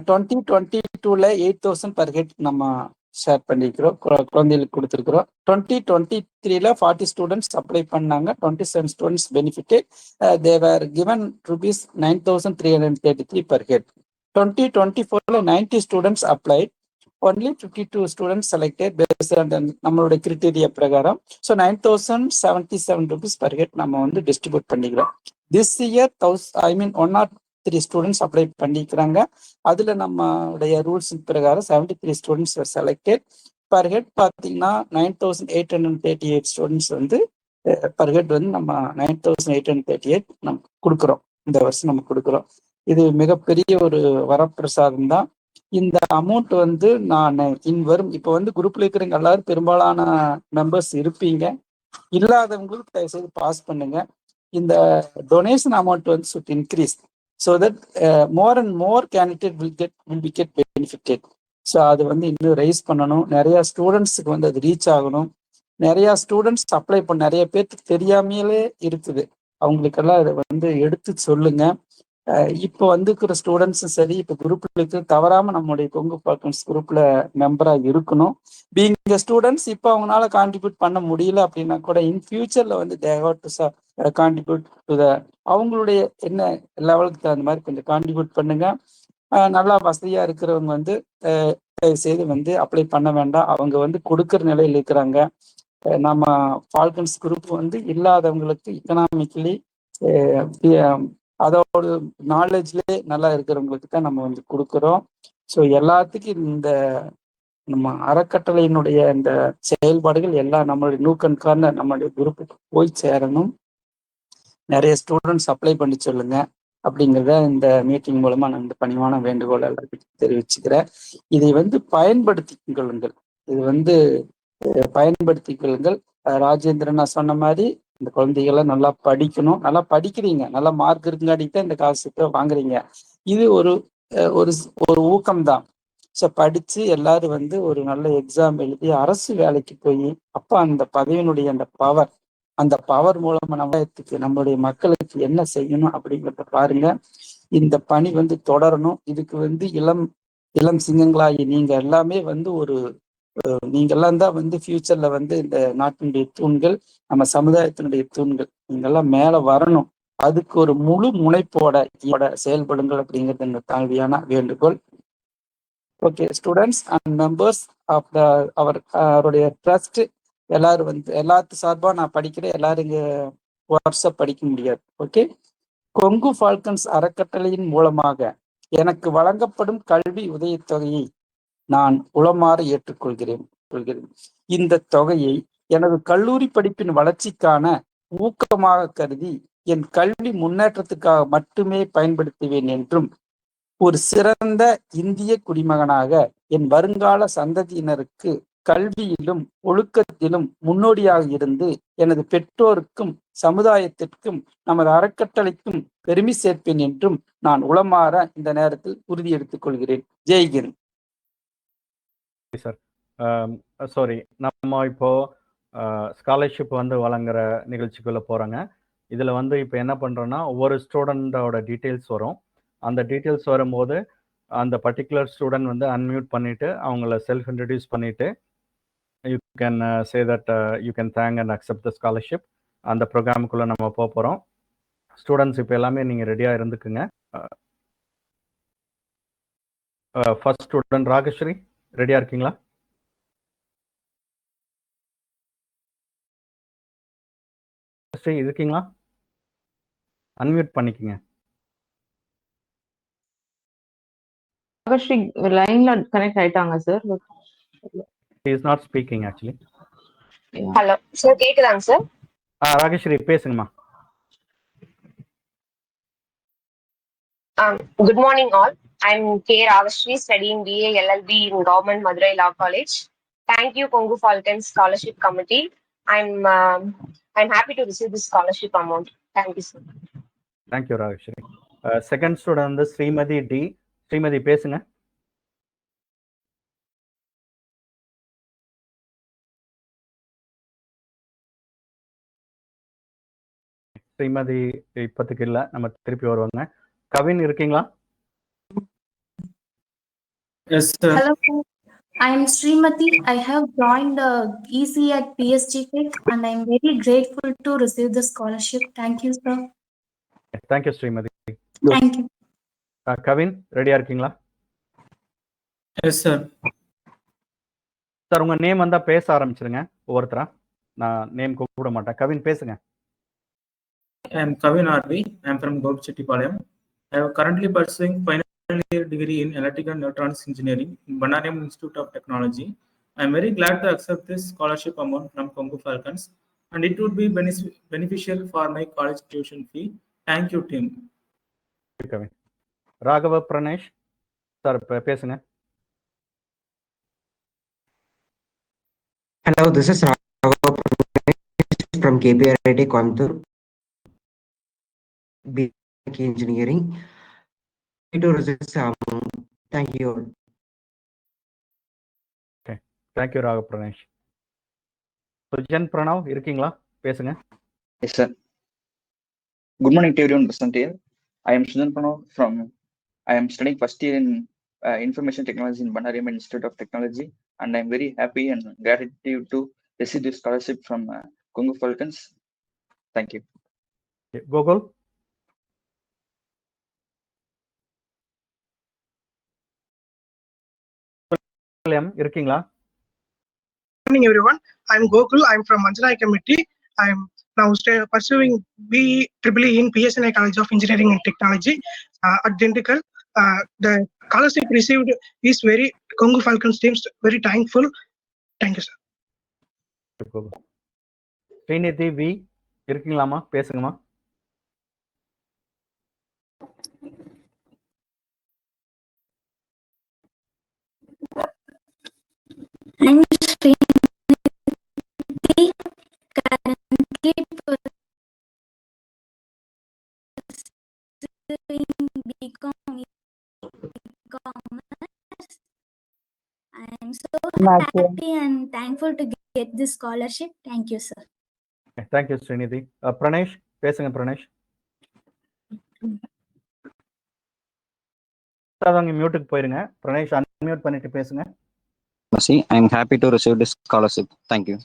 2022 8,000 per head நம்ம ஷேர் பண்ணிக்கிறோம், குழந்தைகளுக்கு கொடுத்துருக்குறோம். 2023 40 ஸ்டூடெண்ட்ஸ் அப்ளை பண்ணாங்க. 27 students benefit. They were given ₹9,333 per head. 2024 90 students apply, only 52 students selected based on நம்மளுடைய கிரிட்டீரியா பிரகாரம். ஸோ ₹9,077 பர் ஹெட் நம்ம வந்து டிஸ்ட்ரிபியூட் பண்ணிக்கிறோம். திஸ் இயர் 103 ஸ்டூடெண்ட்ஸ் அப்ளை பண்ணிக்கிறாங்க. அதுல நம்மளுடைய ரூல்ஸ் பிரகாரம் 73 ஸ்டூடெண்ட்ஸ் செலக்டட். பர் ஹெட் பார்த்தீங்கன்னா 9838 ஸ்டூடெண்ட்ஸ் வந்து பர் ஹெட் வந்து நம்ம 9838 நம்ம கொடுக்குறோம். இந்த வருஷம் நம்ம கொடுக்குறோம். இது மிகப்பெரிய ஒரு வரப்பிரசாதம் தான். இந்த அமௌண்ட் வந்து நான் வரும் இப்போ வந்து குரூப்ல இருக்கிறவங்க எல்லாரும் பெரும்பாலான மெம்பர்ஸ் இருப்பீங்க. இல்லாதவங்களுக்கு தயவுசெய்து பாஸ் பண்ணுங்க. இந்த டொனேஷன் அமௌண்ட் வந்து should increase so that more and more candidate will be get benefited. So அது வந்து இன்னும் ரைஸ் பண்ணணும். நிறைய ஸ்டூடெண்ட்ஸுக்கு வந்து அது ரீச் ஆகணும். நிறைய ஸ்டூடெண்ட்ஸ் அப்ளை பண்ண நிறைய பேருக்கு தெரியாமையிலே இருக்குது. அவங்களுக்கெல்லாம் இதை வந்து எடுத்து சொல்லுங்க. இப்போ வந்துக்கிற ஸ்டூடெண்ட்ஸும் சரி, இப்போ குரூப்ல தவறாம நம்மளுடைய கொங்கு ஃபால்கன்ஸ் குரூப்ல மெம்பரா இருக்கணும். பீயிங் ஸ்டூடெண்ட்ஸ் இப்போ அவங்களால கான்ட்ரிபியூட் பண்ண முடியல அப்படின்னா கூட இன் ஃபியூச்சர்ல வந்து they have to contribute to the அவங்களுடைய என்ன லெவலுக்கு தகுந்த மாதிரி கொஞ்சம் கான்ட்ரிபியூட் பண்ணுங்க. நல்லா வசதியா இருக்கிறவங்க வந்து செய்து வந்து அப்ளை பண்ண வேண்டாம். அவங்க வந்து கொடுக்குற நிலையில் இருக்கிறாங்க. நம்ம ஃபால்கன்ஸ் குரூப் வந்து இல்லாதவங்களுக்கு எக்கனாமிக்கலி அதோட நாலேஜ்லேயே நல்லா இருக்கிறவங்களுக்கு தான் நம்ம வந்து கொடுக்குறோம். ஸோ எல்லாத்துக்கும் இந்த நம்ம அறக்கட்டளையினுடைய இந்த செயல்பாடுகள் எல்லாம் நம்மளுடைய நூக்கன்கான நம்மளுடைய குரூப்புக்கு போய் சேரணும். நிறைய ஸ்டூடெண்ட்ஸ் அப்ளை பண்ணி சொல்லுங்க அப்படிங்கிறத இந்த மீட்டிங் மூலமா நான் இந்த பணிவான வேண்டுகோள் எல்லாத்துக்கும் தெரிவிச்சுக்கிறேன். இதை வந்து பயன்படுத்திக் கொள்ளுங்கள். இது வந்து பயன்படுத்திக் கொள்ளுங்கள். ராஜேந்திரன் நான் சொன்ன மாதிரி இந்த குழந்தைகள்லாம் நல்லா படிக்கணும். நல்லா படிக்கிறீங்க, நல்லா மார்க் இருக்குங்காட்டி தான் இந்த காசுக்கு வாங்குறீங்க. இது ஒரு ஒரு ஊக்கம்தான். ஸோ படிச்சு எல்லாரும் வந்து ஒரு நல்ல எக்ஸாம் எழுதி அரசு வேலைக்கு போய் அப்போ அந்த பதவியினுடைய அந்த பவர் மூலமா நம்மளுடைய மக்களுக்கு என்ன செய்யணும் அப்படிங்கிறத பாருங்க. இந்த பணி வந்து தொடரணும். இதுக்கு வந்து இளம் சிங்கங்களாகி நீங்க எல்லாமே வந்து நீங்கெல்லாம் தான் வந்து ஃபியூச்சர்ல வந்து இந்த நாட்டினுடைய தூண்கள், நம்ம சமுதாயத்தினுடைய தூண்கள். நீங்கெல்லாம் மேல வரணும். அதுக்கு ஒரு முழு முனைப்போட செயல்படுங்கள் அப்படிங்கிறது இந்த தாழ்மையான வேண்டுகோள். Okay, students and members of அவருடைய ட்ரஸ்ட் எல்லாரும் வந்து எல்லாத்து சார்பா நான் படிக்கிறேன். எல்லாரும் இங்க வாட்ஸ்அப் படிக்க முடியாது. ஓகே, கொங்கு ஃபால்கன்ஸ் அறக்கட்டளையின் மூலமாக எனக்கு வழங்கப்படும் கல்வி உதவித்தொகையை நான் உளமாற ஏற்றுக்கொள்கிறேன். இந்த தொகையை எனது கல்லூரி படிப்பின் வளர்ச்சிக்கான ஊக்கமாக கருதி என் கல்வி முன்னேற்றத்துக்காக மட்டுமே பயன்படுத்துவேன் என்றும் ஒரு சிறந்த இந்திய குடிமகனாக என் வருங்கால சந்ததியினருக்கு கல்வியிலும் ஒழுக்கத்திலும் முன்னோடியாக இருந்து எனது பெற்றோருக்கும் சமுதாயத்திற்கும் நமது அறக்கட்டளைக்கும் பெருமை சேர்ப்பேன் என்றும் நான் உளமாற இந்த நேரத்தில் உறுதி எடுத்துக் கொள்கிறேன். ஜெய்ஹிந்த். சார், சாரி, நம்ம இப்போ ஸ்காலர்ஷிப் வந்து வழங்குற நிகழ்ச்சிக்குள்ள போறாங்க. இதுல வந்து இப்போ என்ன பண்றோம்னா ஒவ்வொரு ஸ்டூடெண்டோட டீட்டெயில்ஸ் வரும். அந்த டீட்டெயில்ஸ் வரும்போது அந்த பர்டிகுலர் ஸ்டூடெண்ட் வந்து அன்மியூட் பண்ணிட்டு அவங்கள செல்ஃப் இன்ட்ரடியூஸ் பண்ணிட்டு you can say that you can thank and accept the scholarship. அந்த ப்ரோக்ராமுக்குள்ள நம்ம போக போறோம். ஸ்டூடெண்ட்ஸ் இப்போ எல்லாமே நீங்க ரெடியா இருந்துக்குங்க. ஃபர்ஸ்ட் ஸ்டூடெண்ட் ராகஸ்ரீ, ரெடியா இருக்கீங்களா? இருக்கீங்களா? அன்மியூட் பண்ணிக்கங்க. ராகஸ்ரீ லைன்ல கனெக்ட் ஆயிட்டாங்க sir. He is not speaking actually. Hello sir, கேக்குதாங்க சார்? ராகேஸ்வரி பேசுங்கம்மா. Good morning all. I'm K. Ravashri, studying BA LLB in Government Madurai Law College. Thank you Kongu Falcons Scholarship Committee. I'm happy to receive this scholarship amount. Thank you sir. Thank you Ravashri. Second student வந்து Srimathi D. Srimathi பேசுங்க. ஸ்ரீமதி இப்போதைக்கு இல்லை, நம்ம திருப்பி வருவாங்க. கவின் இருக்கீங்களா? Yes sir. Hello sir. I am Srimati. I have joined the EC at PSG Tech and I am very grateful to receive the scholarship. Thank you sir. Thank you Srimathi. Thank you. Kavin ரெடியா இருக்கீங்களா? Yes sir. Sir, உங்க name வந்தா பேச ஆரம்பிச்சிருங்க ஒவ்வொருத்தரா. நான் name கூப்பிட மாட்டேன். கவின் பேசுங்க. I am Kavin RV. I am from Gopchettipalayam. I am currently pursuing final year degree in Electrical and Electronics Engineering in Banariyam Institute of Technology. I'm very glad to accept this scholarship amount from Kongu Falcons, and it would be beneficial for my college tuition fee. Thank you, team. Kavin. Raghav Pranesh sir பேசுங்க. Hello, this is Raghav from KPRIT Coimbatore, BTech Engineering. Thank you. Okay, thank you Raghav Pranesh. Sujan Pranav இருக்கீங்களா? பேசுங்க. Yes, sir. Good morning to everyone present here. I am Sujan Pranav I am studying first year in Information Technology in Banariaman Institute of Technology, and I am very happy and gratitude to receive this scholarship from Kongu Falcons. Thank you. Okay, Gogol. இருக்கீங்களா? Good morning, everyone. I'm Gokul. I'm from Anjanai Committee. I'm now pursuing BEEE in PSNI College of Engineering and Technology at Dindigul. The scholarship received is very Kongu Falcons teams very thankful. Thank you, sir. Srinidhi V இருக்கீங்களாமா? பேசுங்கம்மா. I'm Srinidhi, currently pursuing BCom e-commerce. I am so happy and thankful to get this scholarship. Thank you, sir. Thank you, Srinidhi. Pranesh, பேசுங்க Pranesh. Sir மியூட்டுக்கு போயிருங்க. Pranesh unmute பண்ணிட்டு பேசுங்க. I am happy to receive this scholarship. Thank you.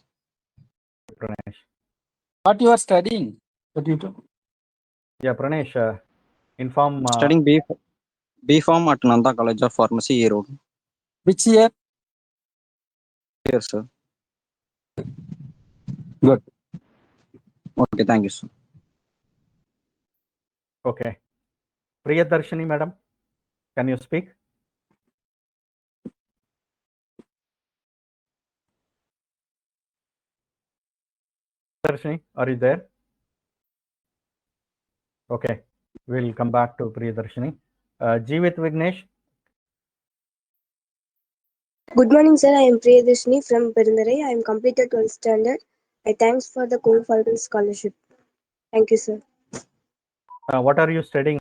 Pranesh. What you are studying? What you do? Yeah, Pranesh, inform. Studying B.Pharm at Nanda College of Pharmacy, Erode. Which year? Yes, sir. Good. Okay, thank you, sir. Okay. Priyadarshini, madam, can you speak? Darshini, are you there? Okay, we'll come back to Priyadarshini. Jeevit Vignesh. Good morning, sir. I am Priyadarshini from Perundarai. I am completed 12th standard. I thanks for the Kongu Falcons scholarship. Thank you, sir. What are you studying,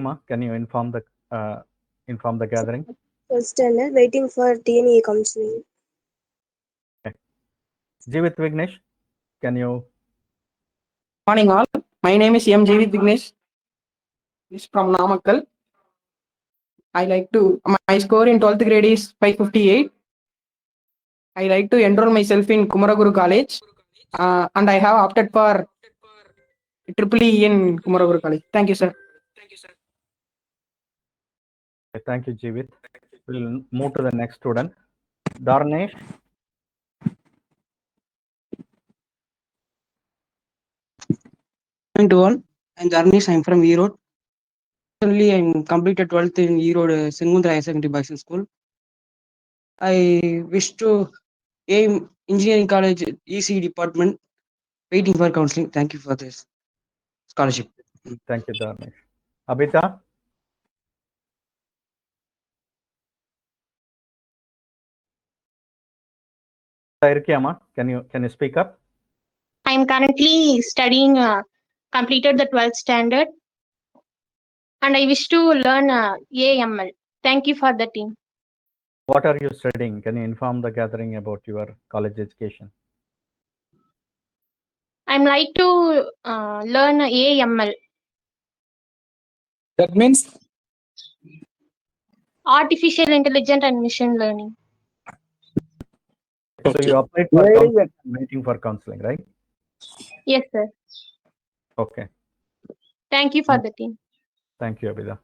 ma? Can you inform the gathering? 12th standard, waiting for TNA counseling. Okay. Jeevit Vignesh, can you? Morning all. My name is M. Jeevit Vignesh. Is from Namakkal. My score in 12th grade is 558. I like to enroll myself in Kumaraguru College, and I have opted for EEE in Kumaraguru College. Thank you, sir. Thank you, Jeevit. We'll move to the next student. Darnesh. Morning to all. I'm Darnesh. I'm from Erode. Recently, I'm completed 12th in Erode Sengundra Higher Secondary Boys School. I wish to aim Engineering College EC department. Waiting for counseling. Thank you for this scholarship. Thank you, Darnesh. Abhita. Can you speak up? I am currently studying completed the 12th standard, and I wish to learn AML. Thank you for the team. What are you studying? Can you inform the gathering about your college education? I'm like to learn AML. That means Artificial Intelligence and Machine Learning. So you applied for waiting for counseling, right? Yes, sir. Okay. Thank you for the team. Thank you, Abhida.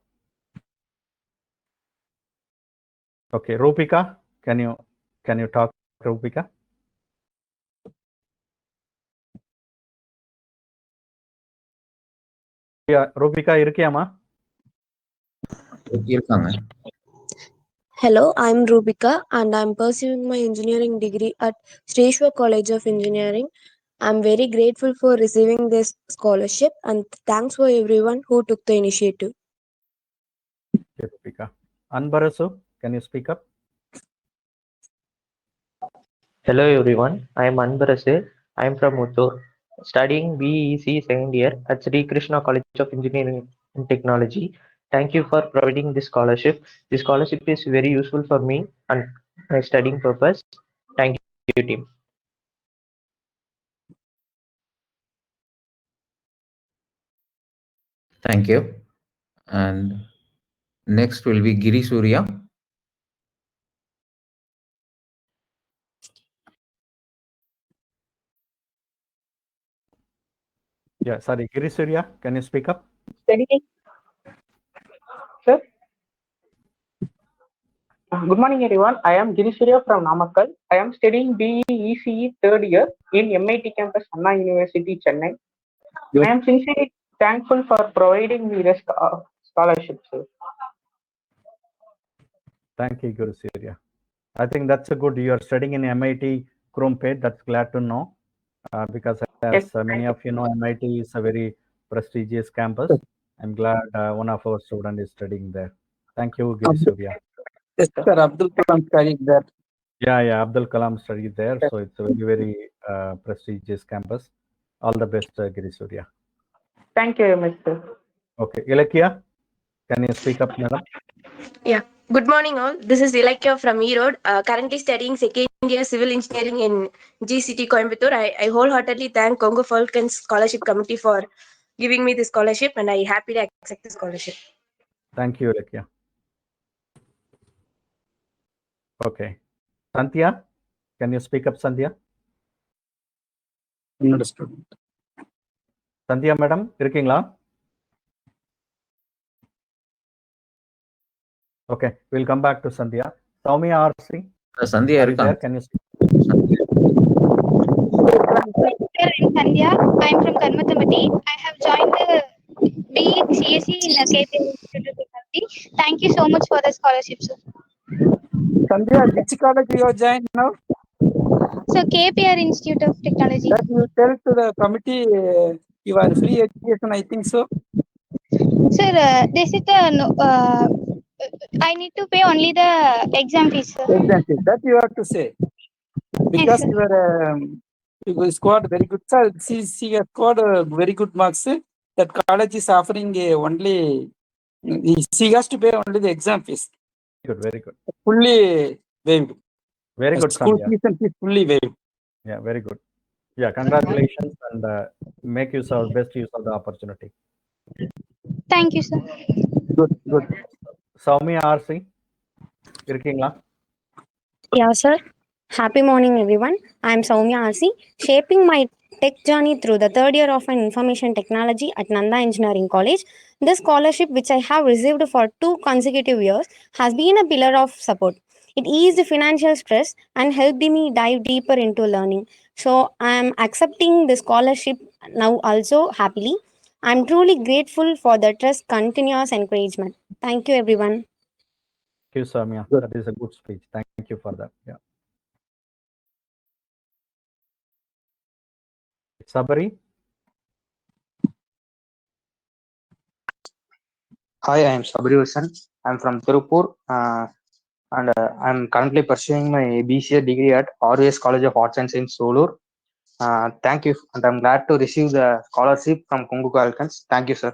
Okay, Rupika, can you talk, Rupika? Yeah, Rupika, இருக்கியாமா? இருக்காங்க. Hello, I'm Rubika and I'm pursuing my engineering degree at Sreshwar College of Engineering. I'm very grateful for receiving this scholarship and thanks for everyone who took the initiative. Okay, Rubika. Anbarasu, can you speak up? Hello everyone, I am Anbarasu. I am from Muttur, studying BEC second year at Sri Krishna College of Engineering and Technology. Thank you for providing this scholarship. This scholarship is very useful for me and my studying purpose. Thank you, team. Thank you. And next will be Giri Surya. Yeah, sorry, Giri Surya, can you speak up? Studying. Sir. Good morning, everyone. I am Giri Surya from Namakkal. I am studying BECE third year in MIT campus, Anna University, Chennai. I am sincerely thankful for providing me the scholarship, sir. Thank you, Guru Surya. I think that's a good. You are studying in MIT Crumpet. That's glad to know, because as many of you know, MIT is a very prestigious campus. I'm glad one of our students is studying there. Thank you, Giri Surya. Yes, sir. Abdul Kalam studied there. Yeah, Abdul Kalam studied there, so it's a very prestigious campus. All the best, Giri Surya. Thank you very much, sir. Okay, Ilakya, can you speak up, madam? Yeah. Good morning, all. This is Ilakya from Erode, currently studying second year civil engineering in GCT Coimbatore. I wholeheartedly thank Congo Falcons Scholarship Committee for giving me this scholarship, and I happily accept the scholarship. Thank you, Ilakya. Okay. Sandhya, can you speak up, Sandhya? Understood. Sandhya, madam, இருக்கீங்களா? Okay, we'll come back to Sandhya. Soumya RC. Sandhya are you there? Can you speak? Sandhya, I'm from Karmathamati. I have joined the BCSC in the KPI Institute of Technology. Thank you so much for the scholarship, sir. Sandhya, which college you are joined now? So KPR Institute of Technology. That you tell to the committee you are free education, I think so. Sir, they said I need to pay only the exam fees, sir. Exam fees. That you have to say. Because you scored very good. Sir, she has scored very good marks. That college is offering only, she has to pay only the exam fees. Good, very good. Fully waived. Very good, School Sandhya. fees and fees fully waived. Yeah, very good. Yeah, congratulations and make use of best use of the opportunity. Thank you, sir. Good. Soumya RC, இருக்கீங்களா? Yeah, sir. Happy morning, everyone. I am Soumya RC, shaping my tech journey through the third year of an information technology at Nanda Engineering College. This scholarship, which I have received for 2 consecutive years, has been a pillar of support. It eased financial stress and helped me dive deeper into learning. So I am accepting the scholarship now also happily. I am truly grateful for the trust, continuous encouragement. Thank you, everyone. Thank you, Soumya. That is a good speech. Thank you for that. Yeah. Sabari. Hi, I am Sabri Vasan. I'm from Tirupur, and I'm currently pursuing my BCA degree at RVS College of Arts and Science, Solur. Thank you, and I'm glad to receive the scholarship from Congo Falcons. Thank you, sir.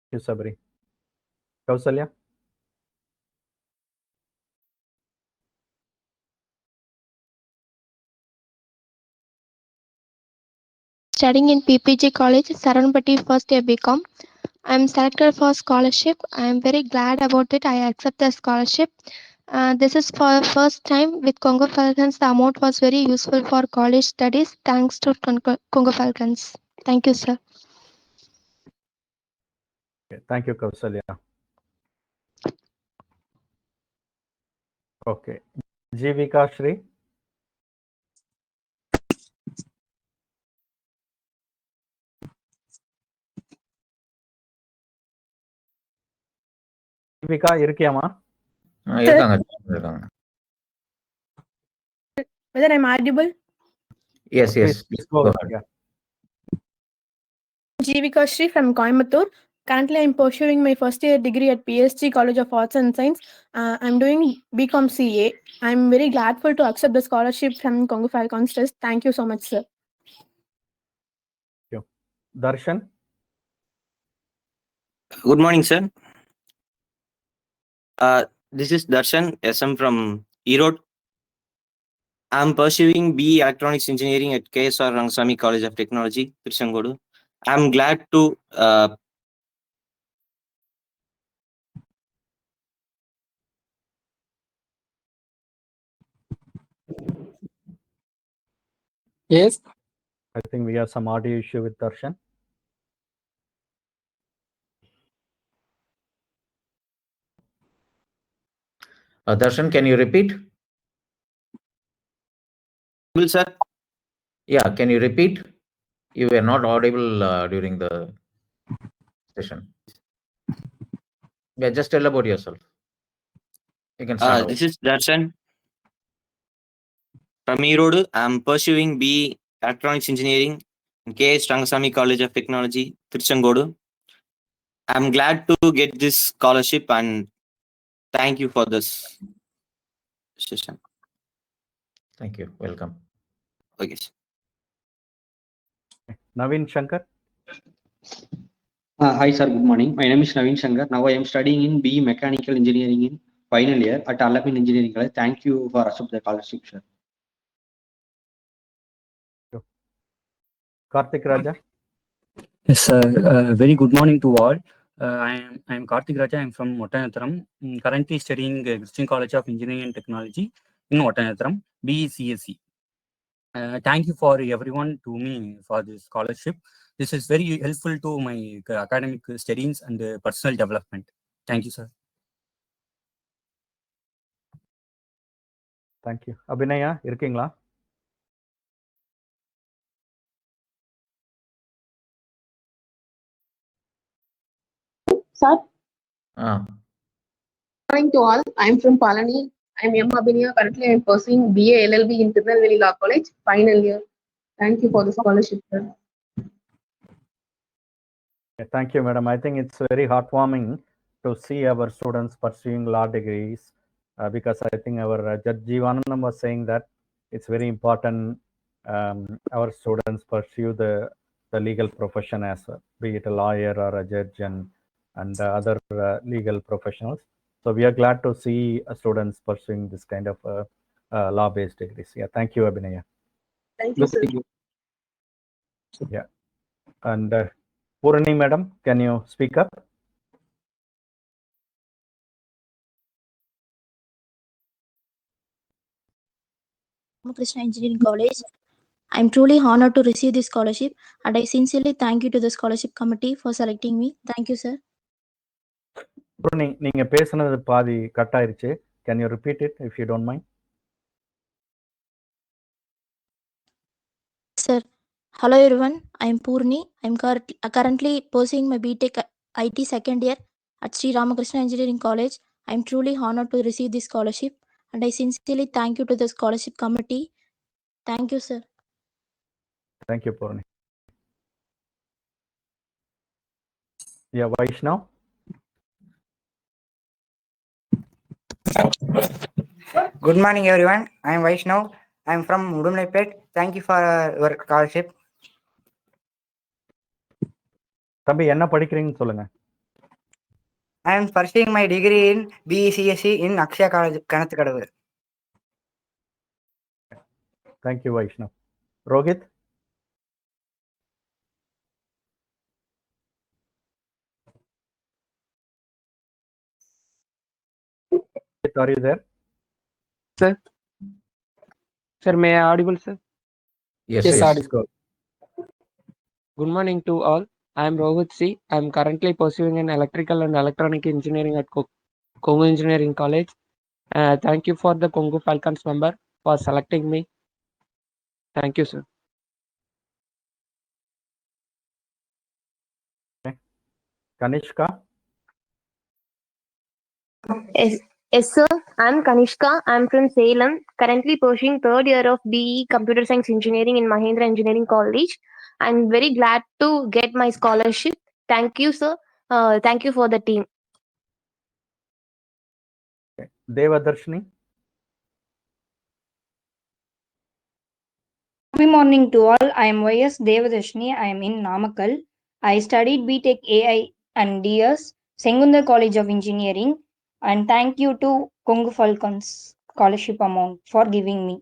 Thank you, Sabri. Kausalya. Studying in PPG College, Saranpati first year BCom. I am selected for scholarship. I am very glad about it. I accept the scholarship. This is for the first time with Congo Falcons. The amount was very useful for college studies. Thanks to Congo Falcons. Thank you, sir. Okay, thank you, Kausalya. Okay, Jivika Shri. Jivika, இருக்கியாமா? இருக்காங்க இருக்காங்க. Whether I'm audible? Yes yes Please go ahead. Yeah. Jivika Shri from Coimbatore. Currently, I'm pursuing my first year degree at PSG College of Arts and Science. I'm doing BCom CA. I'm very gladful to accept the scholarship from Congo Falcons Trust. Thank you so much, sir. Thank you. Darshan? Good morning, sir. This is Darshan, SM from Erode. I'm pursuing BE Electronics Engineering at KSR Rangasamy College of Technology, Tiruchengodu. I'm glad to Yes. I think we have some audio issue with Darshan. Darshan, can you repeat? sir. Yeah, can you repeat? You were not audible during the session. Yeah, just tell about yourself. You can start. This is Darshan from Erode. I'm pursuing BE Electronics Engineering in KS Rangasamy College of Technology, Tiruchengodu. I'm glad to get this scholarship and thank you for this session. Thank you. Welcome. Okay, sir. Naveen Shankar? Hi, sir. Good morning. My name is Naveen Shankar. Now I am studying in BE Mechanical Engineering in final year at Alappin Engineering College. Thank you for accepting the scholarship, sir. Karthik Raja? Yes, sir. Very good morning to all. I am Karthik Raja. I am from Ottanatharam. Currently studying Christian College of Engineering and Technology in Ottanatharam, BECSE. Thank you for everyone to me for this scholarship. This is very helpful to my academic studies and personal development. Thank you, sir. Thank you. Abhinaya, இருக்கீங்களா? Sir, Ah. morning to all. I'm from Palani. I'm M. Abhinaya. Currently, I'm pursuing BA LLB in Tirunelveli Law College, final year. Thank you for the scholarship, sir. Yeah, thank you, madam. I think it's very heartwarming to see our students pursuing law degrees because I think our Judge Jeevanandam was saying that it's very important our students pursue the legal profession as well, be it a lawyer or a judge and other legal professionals. So we are glad to see students pursuing this kind of law-based degrees. Yeah, thank you, Abhinaya. Thank you, sir. Yeah, and Purani, madam, can you speak up? Krishna Engineering College. I'm truly honored to receive this scholarship, and I sincerely thank you to the scholarship committee for selecting me. Thank you, sir. Purani, நீங்க பேசுனது பாதி cut ஆயிருச்சு. Can you repeat it if you don't mind? Sir, hello everyone. I'm Purni. I'm currently pursuing my BTech IT second year at Sri Ramakrishna Engineering College. I'm truly honored to receive this scholarship, and I sincerely thank you to the scholarship committee. Thank you, sir. Thank you, Purni. Yeah, Vaishnav? Good morning, everyone. I am Vaishnav. I am from Udumlaipet. Thank you for your scholarship. தம்பி என்ன படிக்கிறீங்கன்னு சொல்லுங்க. I am pursuing my degree in BECSE in Akshaya College, Kanathakadavu. Thank you, Vaishnav. Rohit? Are you there? Sir? Sir, may I audible, sir? Yes, Yes, yes. audible. Good morning to all. I am Rohit C. I am currently pursuing an electrical and electronic engineering at Congo Engineering College. Thank you for the Congo Falcons member for selecting me. Thank you, sir. Okay. Kanishka? Yes, Yes, sir. I'm Kanishka. I'm from Salem, currently pursuing third year of BE Computer Science Engineering in Mahindra Engineering College. I'm very glad to get my scholarship. Thank you, sir. Thank you for the team. Devadarshini. Happy morning to all. I am YS Devadarshini. I am in Namakkal. I studied BTech AI and DS, Sengundar College of Engineering, and thank you to Kongu Falcons scholarship amount for giving me.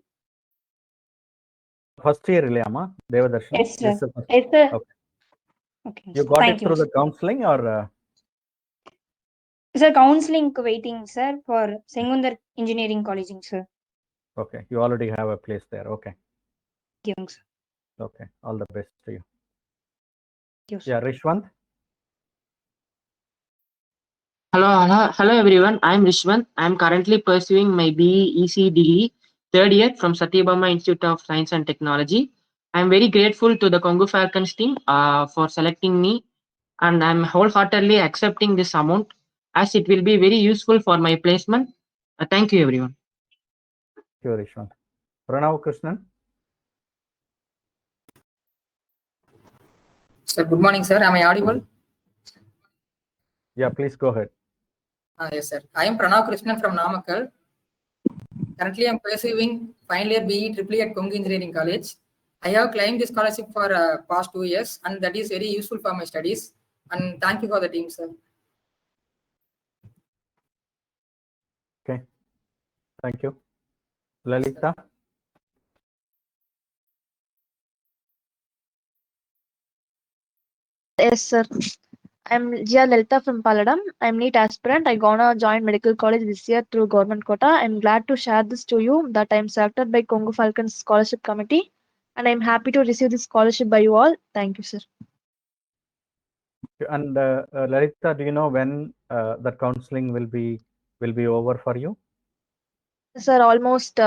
First year இல்லையாமா Devadarshini? Yes, sir. This is first. Yes, sir. Okay. Okay. You got Thank it you, through sir. the counseling or Sir, counseling waiting, sir, for Sengundar Engineering College, sir. okay, you already have a place there. Okay. Thank you, sir. Okay. All the best to you. Thank you, sir. Yeah, Rishwant. Hello everyone. I'm Rishwant. I'm currently pursuing my BE EC degree, third year from Satyabama Institute of Science and Technology. I'm very grateful to the Kongu Falcons team for selecting me, and I'm wholeheartedly accepting this amount as it will be very useful for my placement. Thank you everyone. Thank you, Rishwant. Pranav Krishnan. Sir, good morning, sir. Am I audible? Yeah, please go ahead. Yes, sir. I am Pranav Krishnan from Namakkal. Currently, I am pursuing final year BE Triple at Kongu Engineering College. I have claimed this scholarship for past 2 years, and that is very useful for my studies. And thank you for the team, sir. Okay. Thank you. Lalita. Yes, sir. I'm Jia Lalita from Paladam. I'm NEET aspirant. I gonna join medical college this year through government quota. I'm glad to share this to you that I'm selected by Kongu Falcons Scholarship Committee, and I'm happy to receive this scholarship by you all. Thank you, sir. And Lalita, do you know when that counseling will be over for you? Sir, almost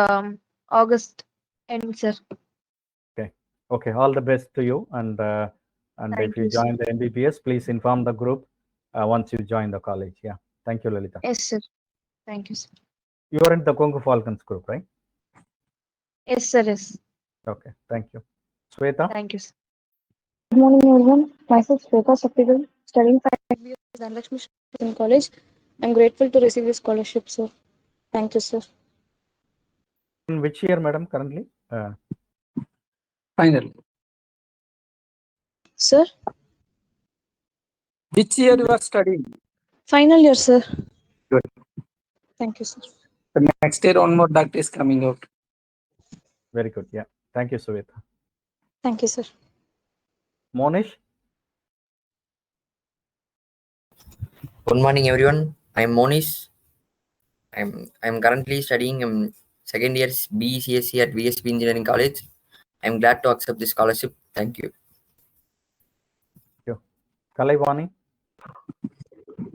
August end, sir. Okay. Okay. All the best to you. And Thank if you you, sir. join the MBBS, please inform the group once you join the college. Yeah. Thank you, Lalita. Yes, sir. Thank you, sir. You are in the Kongu Falcons group, right? Yes, sir. Yes. Okay. Thank you. Sweta. Thank you, sir. Good morning, everyone. Myself Shweta Shaktigal, studying 5 years at Dhanlakshmi Shaktigal College. I'm grateful to receive this scholarship, sir. Thank you, sir. In which year, madam, currently? Final. Sir, Which year you are studying? final year, sir. Good. Thank you, sir. The next year, one more duct is coming out. Very good. Yeah. Thank you, Sweta. Thank you, sir. Monish. Good morning, everyone. I'm Monish. I'm currently studying second year BECSC at VSP Engineering College. I'm glad to accept this scholarship. Thank you. Thank you. Kalaivani.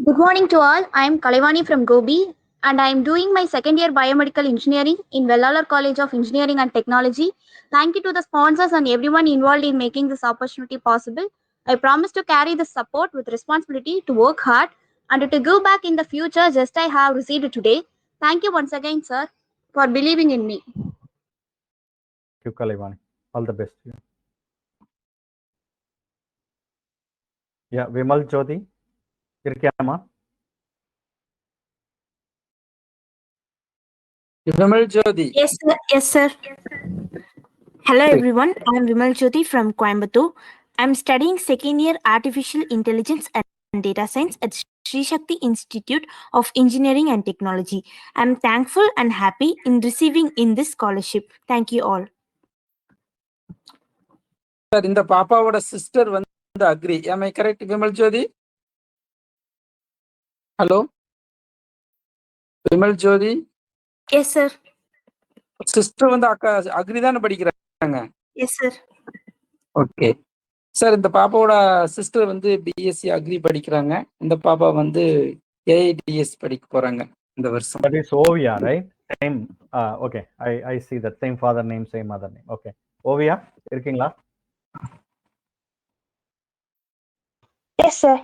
Good morning to all. I am Kalivani from Gobi, and I am doing my second year biomedical engineering in Vellalar College of Engineering and Technology. Thank you to the sponsors and everyone involved in making this opportunity possible. I promise to carry this support with responsibility, to work hard, and to give back in the future just I have received today. Thank you once again, sir, for believing in me. Thank you, Kalaivani. All the best to you. Yeah. Vimal Jyoti. Irkiyama. Vimal Jyoti. Yes, sir. Yes, sir. Hello, everyone. I'm Vimal Jyoti from Coimbatore. I'm studying second year Artificial Intelligence and Data Science at Sri Shakti Institute of Engineering and Technology. I'm thankful and happy in receiving in this scholarship. Thank you all. Sir, இந்த பாப்பாவோட sister வந்து agree. Am I correct, Vimal Jyoti? Hello? Vimal Jyoti? Yes, sir. Sister வந்து அக்கா agree தானே படிக்கிறாங்க? Yes, sir. Okay. Sir இந்த பாப்பாவோட sister வந்து பிஎஸ்சி அக்ரி படிக்கிறாங்க. இந்த பாப்பா வந்து ஏஐடிஎஸ் படிக்க போறாங்க இந்த வருஷம். That is Ovia, right? Same. Okay. I see that. Same father name, same mother name. Okay. Ovia, இருக்கீங்களா? Yes, sir.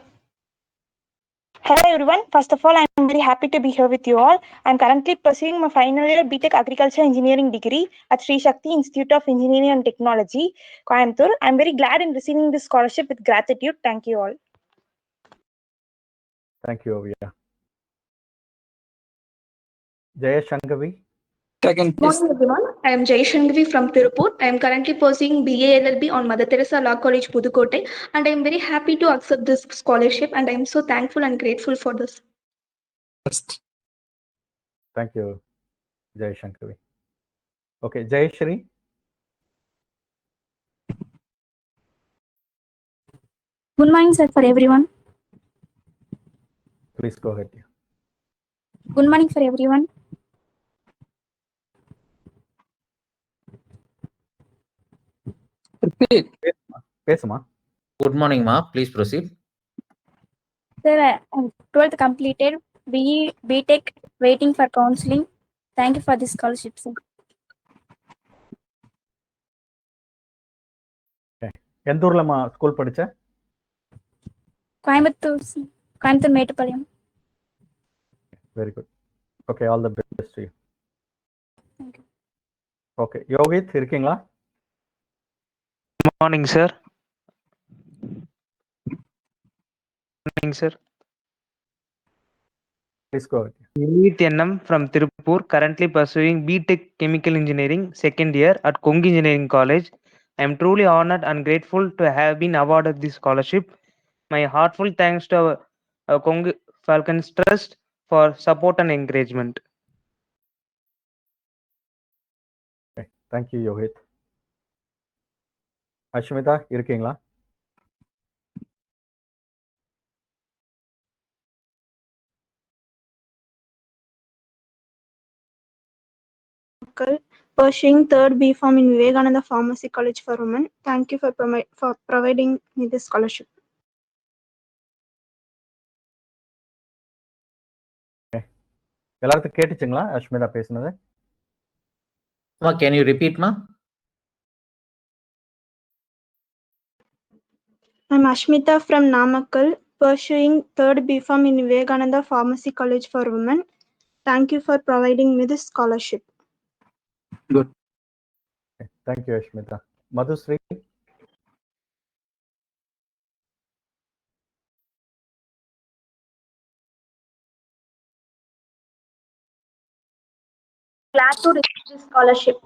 Hello everyone. First of all, I am very happy to be here with you all. I am currently pursuing my final year BTech Agriculture Engineering degree at Sri Shakti Institute of Engineering and Technology, Coimbatore. I am very glad in receiving this scholarship with gratitude. Thank you all. Thank you, Ovia. Jayashankavi. Good morning, everyone. I am Jayashankavi from Tirupur. I am currently pursuing BA LLB on Mother Teresa Law College, Pudukkottai, and I am very happy to accept this scholarship, and I am so thankful and grateful for this. Thank you, Jayashankavi. Okay, Jayashri. Good morning, sir, for everyone. Please go ahead. Good morning for everyone. பேசுமா. Good morning, ma. Please proceed. Sir, I'm 12th completed, BE, BTech, waiting for counseling. Thank you for this scholarship, sir. எந்த ஊர்லமா school படிச்ச? Coimbatore Mettupalayam. Very good. Okay, all the best to you. Okay, Yogith இருக்கீங்களா? Good morning, sir. Good morning, sir. Please go ahead. Yogit Ennam from Tirupur, currently pursuing BTech Chemical Engineering, second year at Kongu Engineering College. I am truly honored and grateful to have been awarded this scholarship. My heartfelt thanks to our Kongu Falcons Trust for support and encouragement. Okay, thank you, Yogith. Ashmita இருக்கீங்களா? Pursuing third B Farm in Vivekananda Pharmacy College for Women. Thank you for providing me this scholarship. எல்லாருக்கும் கேட்டுச்சுங்களா அஷ்மிதா பேசுனது? Ma, can you repeat, ma? I'm Ashmita from Namakkal, pursuing third B Farm in Vivekananda Pharmacy College for Women. Thank you for providing me this scholarship. Good. Okay, thank you, Ashmita. Madhusri. Glad to receive this scholarship.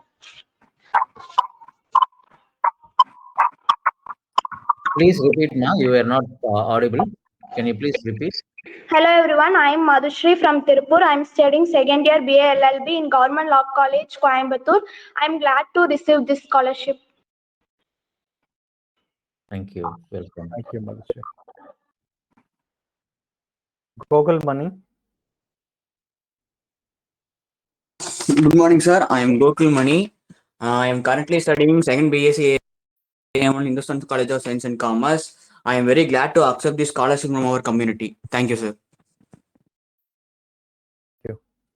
Please repeat, ma. You are not audible. Can you please repeat? Hello everyone, I am Madhusri from Tirupur. I am studying second year BA LLB in Government Law College, Coimbatore. I am glad to receive this scholarship. Thank you. Welcome. Thank you, Madhusri. Gokul Mani. Good morning, sir. I am Gokul Mani. I am currently studying second BSc at Hindustan College of Science and Commerce. I am very glad to accept this scholarship from our community. Thank you, sir.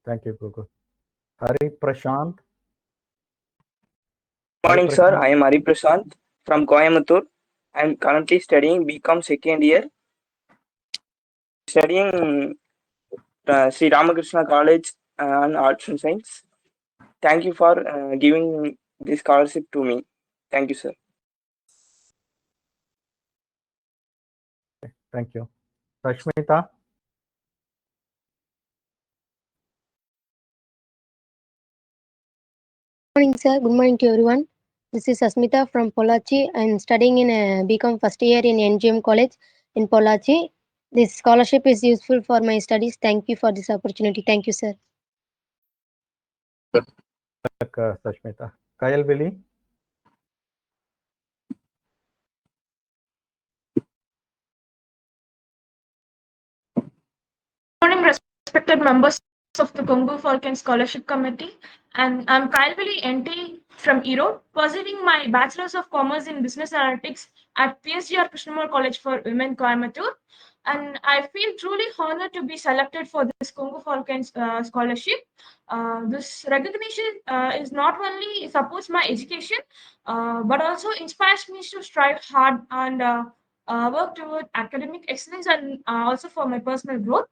Thank you, Gokul. Hari Prashant. Good morning, sir. I am Hari Prashant from Coimbatore. I am currently studying BCom second year, studying Sri Ramakrishna College on Arts and Science. Thank you for giving this scholarship to me. Thank you, sir. Thank you. Rashmita. Good morning, sir. Good morning to everyone. This is Asmita from Pollachi. I am studying in BCom first year in NGM College in Pollachi. This scholarship is useful for my studies. Thank you for this opportunity. Thank you, sir. Sashmita. Kayalvili. Good morning, respected members of the Kongu Falcon Scholarship Committee. And I'm Kayalvili NT from Erode, pursuing my Bachelor's of Commerce in Business Analytics at PSGR Krishnamurti College for Women, Coimbatore. And I feel truly honored to be selected for this Kongu Falcons scholarship. This recognition is not only supports my education, but also inspires me to strive hard and work toward academic excellence and also for my personal growth.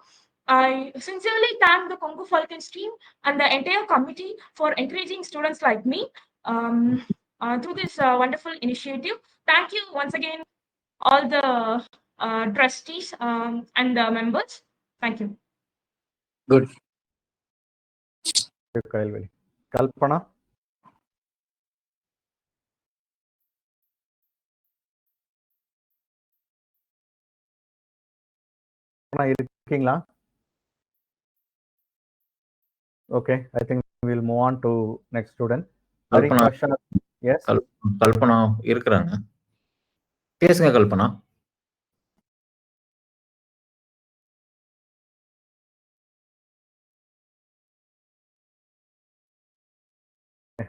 I sincerely thank the Congo Falcons team and the entire committee for encouraging students like me through this wonderful initiative. Thank you once again, all the trustees and the members. Thank you. Good. Kailveli. Kalpana. இருக்கீங்களா? Okay, I think we'll move on to next student. Kalpana. Yes. Kalpana இருக்கிறாங்க. பேசுங்க Kalpana.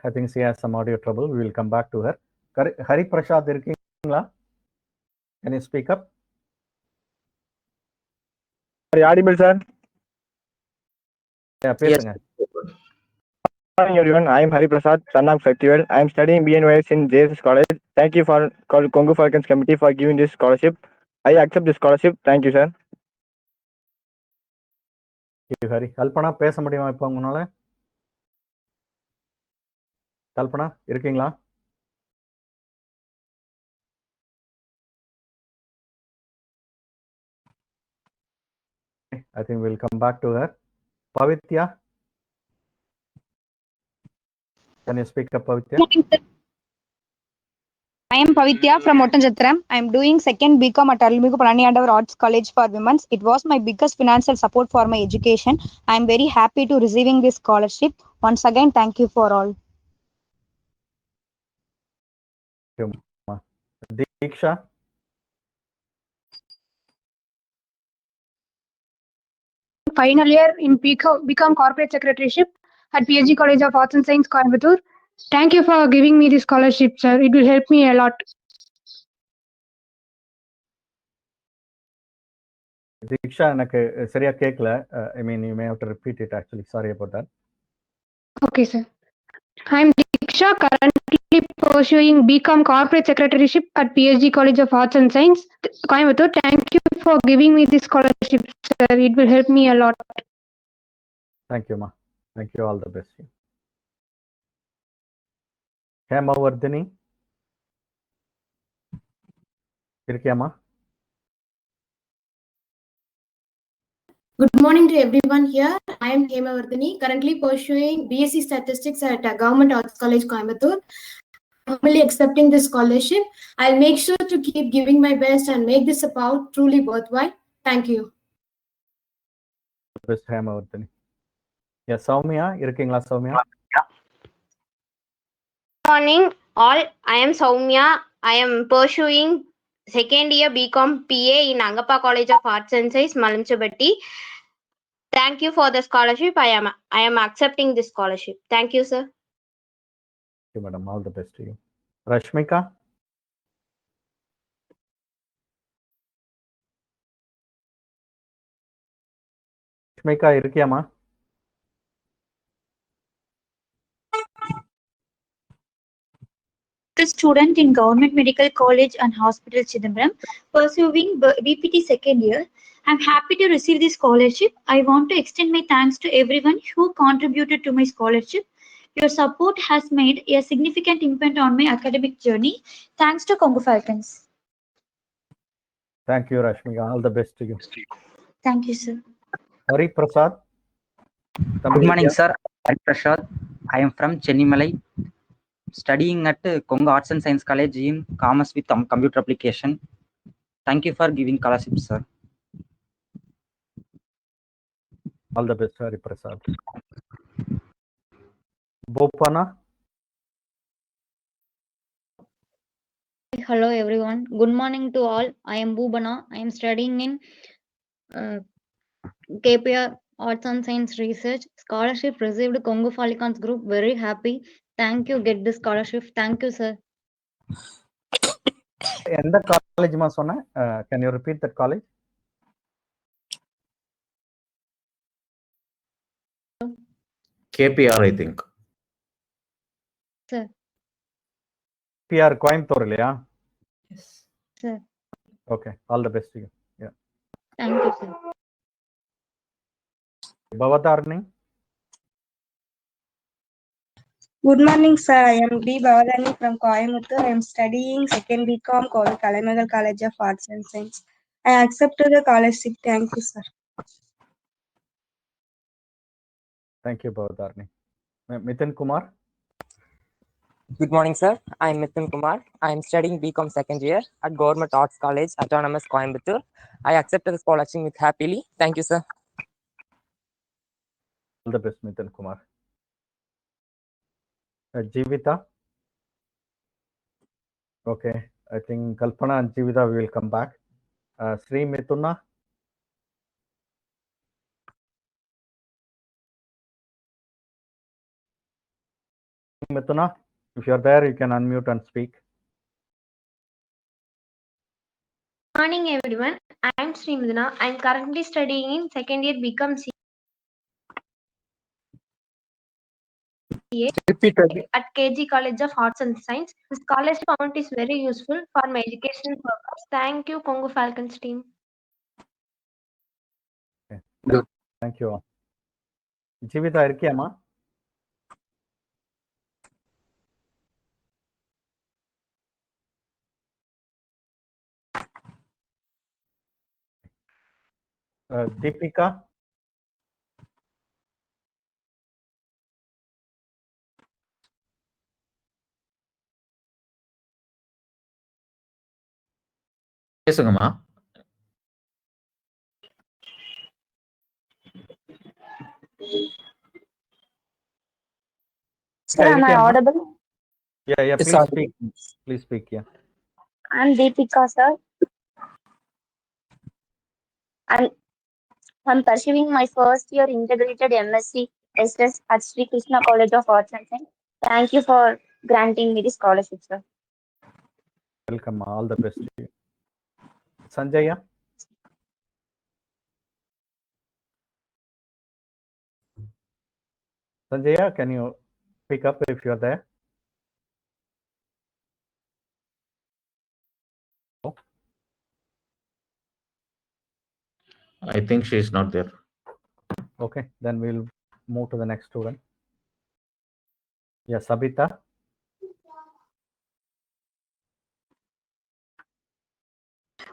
I think she has some audio trouble. We will come back to her. Hari Prasad இருக்கீங்களா? Can you speak up? Are you audible, sir? Yeah, பேசுங்க. Good morning, everyone. I am Hari Prasad, son of Festival. I am studying BNYS in JSS College. Thank you for Congo Falcons Committee for giving this scholarship. I accept this scholarship. Thank you, sir. Thank you, Hari. Kalpana பேச முடியுமா இப்போ உங்களால? கல்பனா இருக்கீங்களா? I think we'll come back to her. Pavitya. Can you speak up, Pavitya? I am Pavitya from Ottanjatram. I am doing second BCom at Arulmigu Palaniyandavar Arts College for Women. It was my biggest financial support for my education. I am very happy to receiving this scholarship. Once again, thank you for all. Thank you, Diksha. Final year in BCom Corporate Secretaryship at PSG College of Arts and Science, Coimbatore. Thank you for giving me this scholarship, sir. It will help me a lot. Diksha, எனக்கு சரியா கேட்கல. I mean, you may have to repeat it actually. Sorry about that. Okay, sir. I am Diksha, currently pursuing BCom Corporate Secretaryship at PSG College of Arts and Science, Coimbatore. Thank you for giving me this scholarship, sir. It will help me a lot. Thank you, ma. Thank you. All the best. Hemavardhini. இருக்கியாமா? Good morning to everyone here. I am Hemavardhini, currently pursuing BSc Statistics at Government Arts College, Coimbatore. Humbly accepting this scholarship. I'll make sure to keep giving my best and make this about truly worthwhile. Thank you. Best Hemavardhini. Yeah, Soumya, இருக்கீங்களா Soumya? Good morning, all. I am Soumya. I am pursuing second year BCom PA in Angappa College of Arts and Science, Malamchapatti. Thank you for the scholarship. I am accepting this scholarship. Thank you, sir. Thank you, madam. All the best to you. Rashmika. Rashmika, இருக்கியாமா? Student in Government Medical College and Hospital Chidambaram, pursuing BPT second year. I'm happy to receive this scholarship. I want to extend my thanks to everyone who contributed to my scholarship. Your support has made a significant impact on my academic journey. Thanks to Congo Falcons. Thank you, Rashmika. All the best to you. Thank you, sir. Hari Prasad. Good morning, sir. Hari Prasad. I am from Chennimalai, studying at Congo Arts and Science College in Commerce with Computer Application. Thank you for giving scholarship, sir. All the best, Hari Prasad. Bopana. Hello everyone. Good morning to all. I am Bhubana. I am studying in KPR Arts and Science Research. Scholarship received Congo Falcons Group. Very happy. Thank you. Get this scholarship. Thank you, sir. எந்த காலேஜ்மா சொன்ன? Can you repeat that college? KPR, I think. Sir. KPR Coimbatore இல்லையா? Sir. Okay, all the best to you. Yeah. Thank you, sir. Bhavatarni. Good morning, sir. I am B. Bhavadani from Coimbatore. I am studying second BCom Kalaimagal College of Arts and Science. I accepted the scholarship. Thank you, sir. Thank you, Bhavatarni. Mithun Kumar. Good morning, sir. I am Mithun Kumar. I am studying BCom second year at Government Arts College, Autonomous, Coimbatore. I accepted the scholarship with happily. Thank you, sir. All the best, Mithun Kumar. Jeevita. Okay, I think Kalpana and Jeevita will come back. Sri Mithuna. Mithuna, if you're there, you can unmute and speak. Morning, everyone. I'm Sri Midhuna. I'm currently studying in second year BCom CA at KG College of Arts and Science. The scholarship amount is very useful for my education purpose. Thank you, Congo Falcons team. Okay. Good. Thank you. Jeevita irkiyaama? Deepika. பேசுங்கம்மா. Sir, am I audible? Yeah, Yes, please audible. speak. Please speak, yeah. I'm Deepika, sir. I'm pursuing my first year integrated MSc SS at Sri Krishna College of Arts and Science. Thank you for granting me the scholarship, sir. Welcome. All the best to you. Sanjaya. Sanjaya, can you pick up if you're there? Oh. I think she is not there. Okay, then we'll move to the next student. Yeah, Sabita.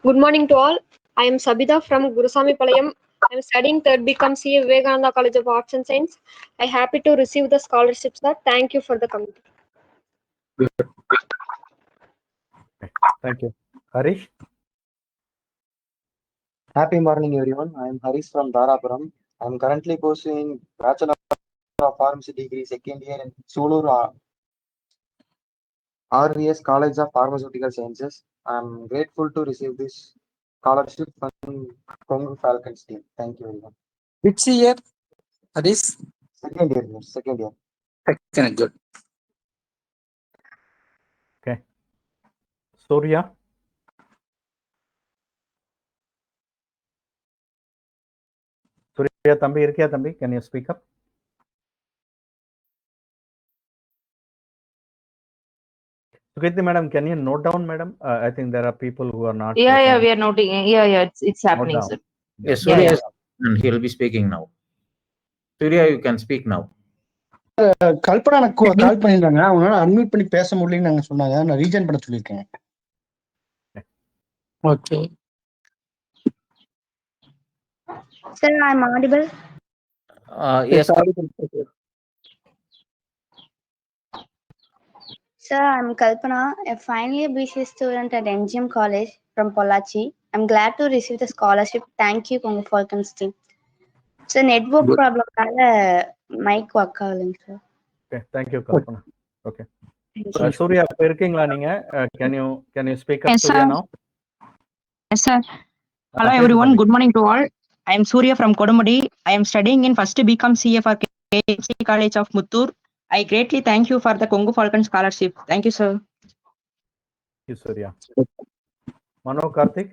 Good morning to all. I am Sabita from Gurusami Palayam. I am studying third BCom CA Vivekananda College of Arts and Science. I am happy to receive the scholarship, sir. Thank you for the committee. Thank you. Harish. Happy morning, everyone. I am Harish from Dharapuram. I am currently pursuing Bachelor of Pharmacy degree second year in Sulur RVS College of Pharmaceutical Sciences. I am grateful to receive this scholarship from Congo Falcons team. Thank you, everyone. Which year? Harish? Second year, yes, second year. Excellent, good. Okay. Surya. Surya, Tambi, irkiya Tambi? Can you speak up? Sukirti madam, can you note down, madam? I think there are people who are not. Yeah, we are noting. Yeah, it's happening, sir. Yes, Surya is, and he will be speaking now. Surya, you can speak now. Kalpana எனக்கு கால் பண்ணிருந்தாங்க, அவங்களால unmute பண்ணி பேச முடியலன்னு நாங்க சொன்னாங்க. நான் region பண்ண சொல்லியிருக்கேன். Okay. Sir, I'm audible. Yes. Sir, I'm Kalpana, a final year BCA student at NGM College from Pollachi. I'm glad to receive the scholarship. Thank you, Congo Falcons team. Sir, network problem mic work ஆகலைங்க sir. Okay, thank you, Kalpana. Okay. Surya, இப்ப இருக்கீங்களா நீங்க? Can you speak up, Yes, Surya, sir. now? Yes, sir. Hello, everyone. Good morning to all. I am Surya from Kodumudi. I am studying in first BCom CA for KC College of Muttur. I greatly thank you for the Congo Falcon scholarship. Thank you, sir. Thank you, Surya. Mano Karthik.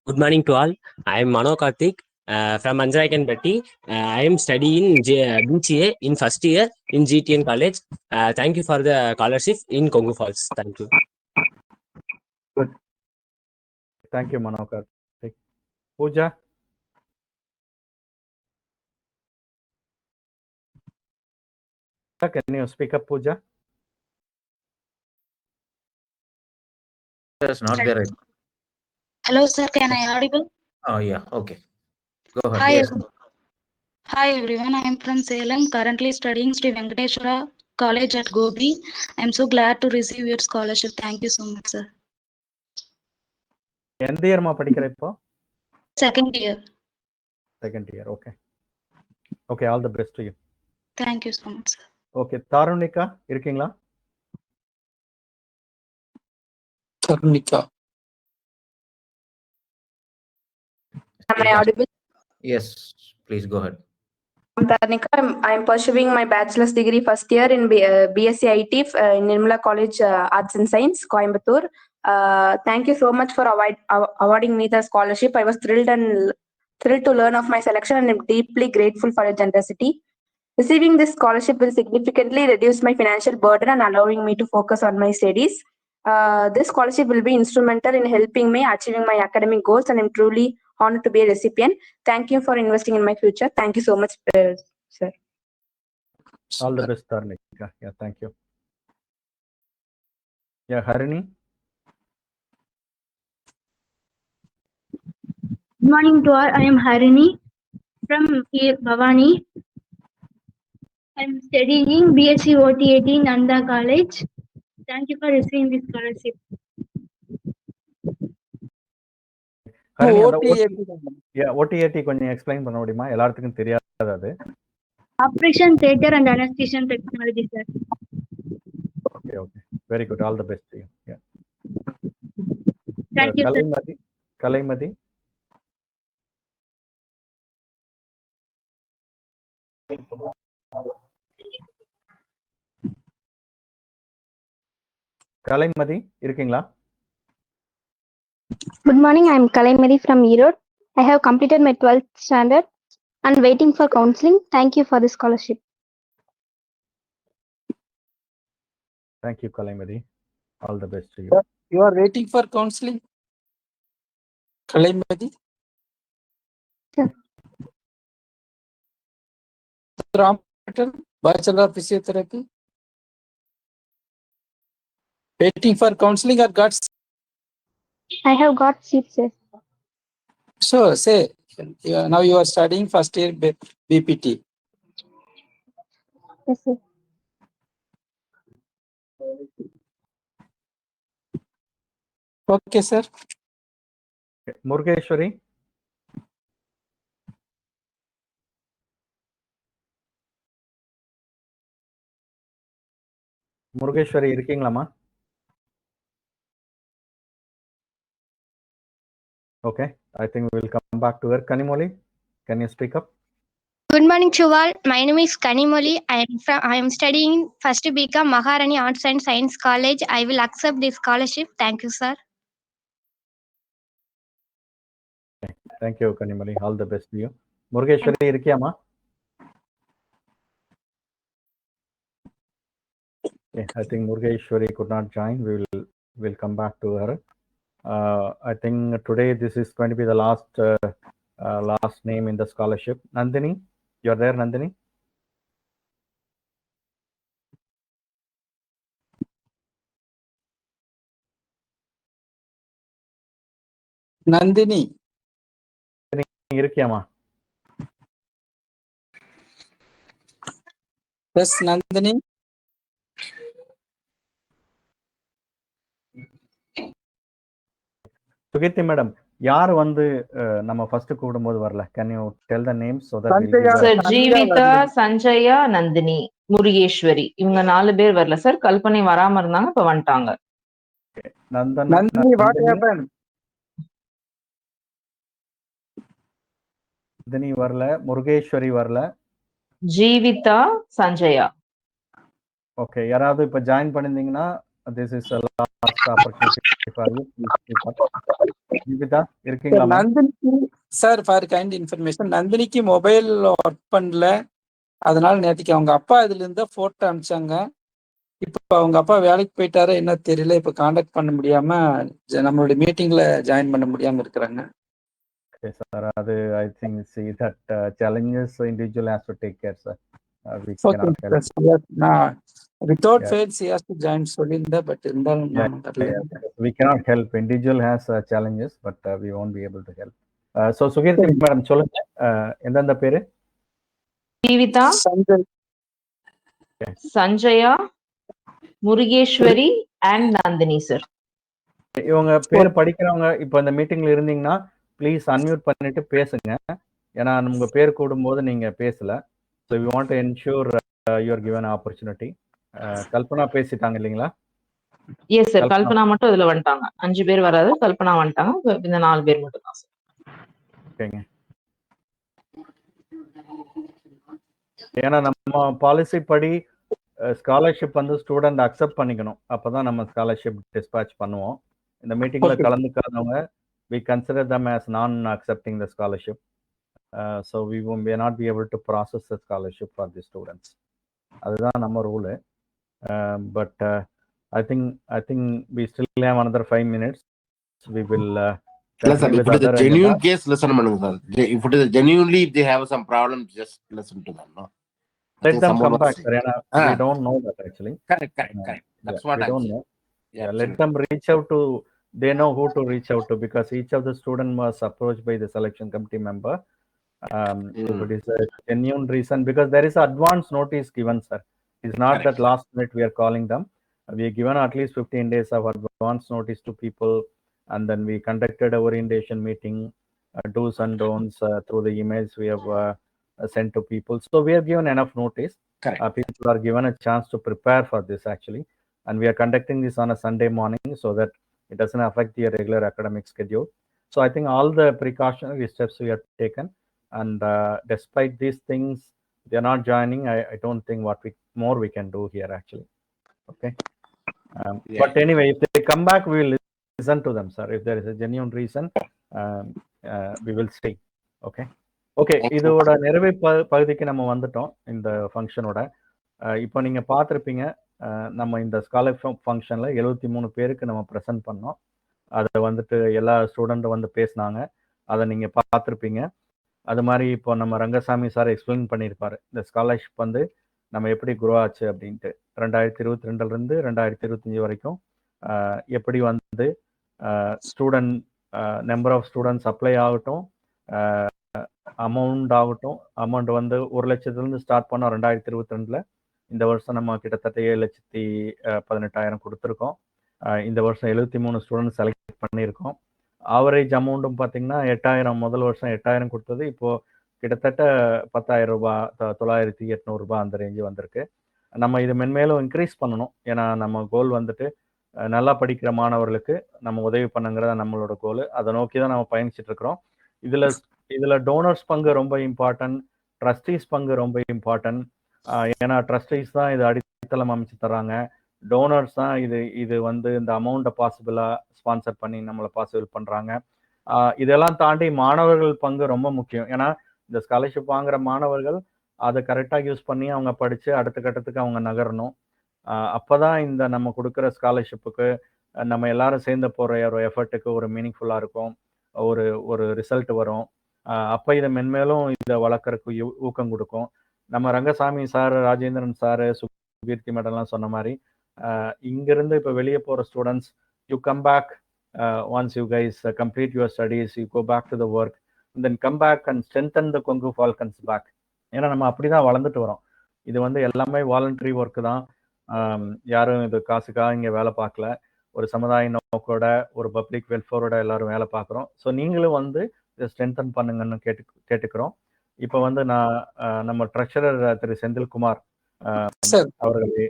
Good morning to all. I am Mano Karthik from Anjanakanpatti. I am studying BCA in first year in GTN College. Thank you for the scholarship in Congo Falls. Thank you. Good. Thank you Mano Karthik. Pooja. Can you speak up, Pooja? It's not there. Hello, sir. Can I audible? Oh, yeah. Okay. Go ahead. Hi, Yes. Hi everyone. I am from Salem, currently studying Sri Venkateshwara College at Gobi. I am so glad to receive your scholarship. Thank you so much, sir. எந்த இயர்மா படிக்கிற இப்போ? Second year. Second year. Okay. Okay. All the best to you. Thank you so much, sir. Okay. தாருணிகா இருக்கீங்களா? Tarunika. Am I audible? Yes. Please go ahead. I'm Tarnika. I'm pursuing my bachelor's degree first year in BSc IT in Nirmala College Arts and Science, Coimbatore. Thank you so much for awarding me the scholarship. I was thrilled to learn of my selection and I'm deeply grateful for your generosity. Receiving this scholarship will significantly reduce my financial burden and allowing me to focus on my studies. This scholarship will be instrumental in helping me achieving my academic goals and I'm truly honored to be a recipient. Thank you for investing in my future. Thank you so much, sir. All the best, Tarnika. Yeah, thank you. Yeah, Harini. Good morning to all. I am Harini from Bhavani. I am studying BSc OTAT in Nanda College. Thank you for receiving this scholarship. Harini, அந்த OTAT. OTAT கொஞ்சம் explain பண்ண முடியுமா? எல்லாத்துக்கும் தெரியாது அது. Operation Theatre and Anesthesia Technology, sir. Okay, okay. Very good. All the best to you. Yeah. Thank you, sir. Kalaimati. கலைமதி இருக்கீங்களா? Good morning. I am Kalaimari from Erode. I have completed my 12th standard and waiting for counseling. Thank you for the scholarship. Thank you, Kalaimari. All the best to you. You are waiting for counseling? Kalaimari? Sure. Bachelor of Physiotherapy? Waiting for counseling or got? I have got seat, sir. So, say, now you are studying first year BPT. Yes, sir. Okay, sir. Murgeshwari. Murugeswari இருக்கீங்களாமா? Okay, I think we will come back to her. Kanimoli, can you speak up? Good morning to all. My name is Kanimoli. I am studying first BCom Maharani Arts and Science College. I will accept this scholarship. Thank you, sir. Thank you, Kanimoli. All the best to you. Murgeshwari இருக்கியாமா? Okay, I think Murgeshwari could not join. We will come back to her. I think today this is going to be the last name in the scholarship. Nandini, you are there, Nandini? Nandini. இருக்கியாமா? Yes, Nandini. Sukeerthi madam, யார் வந்து நம்ம first கூடும்போது வரல? Can you tell the names so that we'll Sir, Jeevitha, Sanjaya, Nandini, Murugeswari இவங்க 4 பேர் வரல sir. கல்பனை வராம இருந்தாங்க, இப்ப வந்துட்டாங்க. Nandini, what happened? நந்தினி வரல, முருகேஸ்வரி வரல, ஜீவிதா, சஞ்சயா. ஓகே, யாராவது இப்ப ஜாயின் பண்ணிருந்தீங்கன்னா this is a last opportunity for you. Jeevitha இருக்கீங்களா? நந்தினிக்கு சார் ஃபார் கைண்ட் இன்ஃபர்மேஷன், நந்தினிக்கு மொபைல் ஒர்க் பண்ணல. அதனால நேற்றுக்கு அவங்க அப்பா இதுல இருந்து போட்டோ அனுப்பிச்சாங்க. இப்போ அவங்க அப்பா வேலைக்கு போயிட்டாரு என்ன தெரியல. இப்போ காண்டாக்ட் பண்ண முடியாம நம்மளுடைய மீட்டிங்ல ஜாயின் பண்ண முடியாம இருக்கிறாங்க. Okay, sir. I think see that challenges individual has to take care, sir. We okay cannot help. Sir. நான் without Yeah. Fail she has to join சொல்லியிருந்தேன். பட் இருந்தாலும் Yeah, நான் வரல. yeah. We cannot help. Individual has challenges, but we won't be able to help. So Sugirthi madam, சொல்லுங்க. எந்தெந்த பேரு? Jeevitha, Sanjaya, Murugeswari and Nandini sir. இவங்க பேர் படிக்கிறவங்க இப்போ இந்த மீட்டிங்ல இருந்தீங்கன்னா ப்ளீஸ் அன்மியூட் பண்ணிட்டு பேசுங்க. ஏன்னா உங்க பேர் கூடும்போது நீங்க பேசல. So we want to ensure you are given opportunity. Kalpana பேசிட்டாங்க இல்லைங்களா? எஸ் சார், கல்பனா மட்டும் இதுல வந்துட்டாங்க. 5 பேர் வராது, கல்பனா வந்துட்டாங்க. இந்த 4 பேர் மட்டும் தான் சார். ஓகேங்க. ஏன்னா நம்ம பாலிசி படி ஸ்காலர்ஷிப் வந்து ஸ்டூடெண்ட் அக்செப்ட் பண்ணிக்கணும். அப்பதான் நம்ம ஸ்காலர்ஷிப் டிஸ்பேட்ச் பண்ணுவோம். இந்த மீட்டிங்ல கலந்துக்காதவங்க we consider them as non-accepting the scholarship. So we may not be able to process the scholarship for the students. அதுதான் நம்ம rule. But I think we still have another 5 minutes. We will if it is a genuine case, listen பண்ணுங்க sir. If it is a genuinely, if they have some problems, just listen to them, no? Let them come back, sir. We don't know that actually. Correct. That's what we I'm don't saying. know. Yeah, let them reach out to, they know who to reach out to, because each of the student was approached by the selection committee member. If it is a genuine reason, because there is advance notice given, sir. It's not that last minute we are calling them. We have given at least 15 days of advance notice to people, and then we conducted a orientation meeting, do's and don'ts through the emails we have sent to people. So we have given enough notice. People are given a chance to prepare for this actually, and we are conducting this on a Sunday morning so that it doesn't affect their regular academic schedule. So I think all the precautionary steps we have taken, and despite these things, they are not joining. I don't think what more we can do here actually. Okay. But anyway, if they come back, we will listen to them, sir. If there is a genuine reason, we will stay. Okay. Okay, இதோட நிறைவு பகுதிக்கு நம்ம வந்துட்டோம் இந்த ஃபங்க்ஷனோட. இப்போ நீங்கள் பார்த்துருப்பீங்க, நம்ம இந்த ஸ்காலர்ஷிப் ஃபங்க்ஷனில் 73 பேருக்கு நம்ம ப்ரெசென்ட் பண்ணோம். அதை வந்துட்டு எல்லா ஸ்டூடெண்ட்டும் வந்து பேசினாங்க. அதை நீங்கள் பார்த்துருப்பீங்க. அது மாதிரி இப்போ நம்ம ரங்கசாமி சார் எக்ஸ்பிளைன் பண்ணியிருப்பார் இந்த ஸ்காலர்ஷிப் வந்து நம்ம எப்படி குரோ ஆச்சு அப்படின்ட்டு. 2022லேருந்து 2025 வரைக்கும் எப்படி வந்து student number of students apply ஆகட்டும், அமௌண்ட் வந்து 1 லட்சத்துலேருந்து ஸ்டார்ட் பண்ணோம் 2022. இந்த வருஷம் நம்ம கிட்டத்தட்ட 7,18,000 கொடுத்துருக்கோம். இந்த வருஷம் 73 ஸ்டூடெண்ட்ஸ் செலக்ட் பண்ணியிருக்கோம். ஆவரேஜ் அமௌண்ட்டும் பார்த்தீங்கன்னா 8,000, முதல் வருஷம் 8,000 கொடுத்தது, இப்போது கிட்டத்தட்ட 10,000 ரூபாய், 9,800 ரூபாய் அந்த ரேஞ்சு வந்திருக்கு. நம்ம இது மென்மேலும் இன்க்ரீஸ் பண்ணணும். ஏன்னா நம்ம கோல் வந்துட்டு நல்லா படிக்கிற மாணவர்களுக்கு நம்ம உதவி பண்ணுங்கிறத நம்மளோட கோல். அதை நோக்கி தான் நம்ம பயணிச்சுட்டு இருக்கிறோம். இதில் டோனர்ஸ் பங்கு ரொம்ப இம்பார்ட்டன்ட், ட்ரஸ்டீஸ் பங்கு ரொம்ப இம்பார்ட்டன்ட். ஏன்னா ட்ரஸ்டீஸ் தான் இது அடித்தளம் அமைச்சு தர்றாங்க. டோனர்ஸ் தான் இது வந்து இந்த அமௌண்ட்டை பாசிபிளாக ஸ்பான்சர் பண்ணி நம்மளை பாசிபிள் பண்ணுறாங்க. இதெல்லாம் தாண்டி மாணவர்கள் பங்கு ரொம்ப முக்கியம். ஏன்னா இந்த ஸ்காலர்ஷிப் வாங்குற மாணவர்கள் அதை கரெக்டாக யூஸ் பண்ணி அவங்க படித்து அடுத்த கட்டத்துக்கு அவங்க நகரணும். அப்போ தான் இந்த நம்ம கொடுக்குற ஸ்காலர்ஷிப்புக்கு நம்ம எல்லாரும் சேர்ந்து போகிற ஒரு எஃபர்ட்டுக்கு ஒரு மீனிங்ஃபுல்லாக இருக்கும், ஒரு ரிசல்ட் வரும். அப்போ இதை மென்மேலும் இதை வளர்க்குறதுக்கு ஊக்கம் கொடுக்கும். நம்ம ரங்கசாமி சார், ராஜேந்திரன் சார், சுகீர்த்தி மேடம்லாம் சொன்ன மாதிரி இங்கேருந்து இப்போ வெளியே போகிற students, you come back once you guys complete your studies, you go back to the work, then come back and strengthen the Kongu falcons pack. ஏன்னா நம்ம அப்படி தான் வளர்ந்துட்டு வரோம். இது வந்து எல்லாமே வாலண்டரி ஒர்க்கு தான். யாரும் இது காசுக்காக இங்கே வேலை பார்க்கல. ஒரு சமுதாய நோக்கோட, ஒரு பப்ளிக் வெல்ஃபேரோட எல்லாரும் வேலை பார்க்குறோம். ஸோ நீங்களும் வந்து இதை ஸ்ட்ரென்தன் பண்ணுங்கன்னு கேட்டுக்கிறோம். இப்போ வந்து நான் நம்ம ட்ரெஷரர் திரு செந்தில்குமார் அவர்களே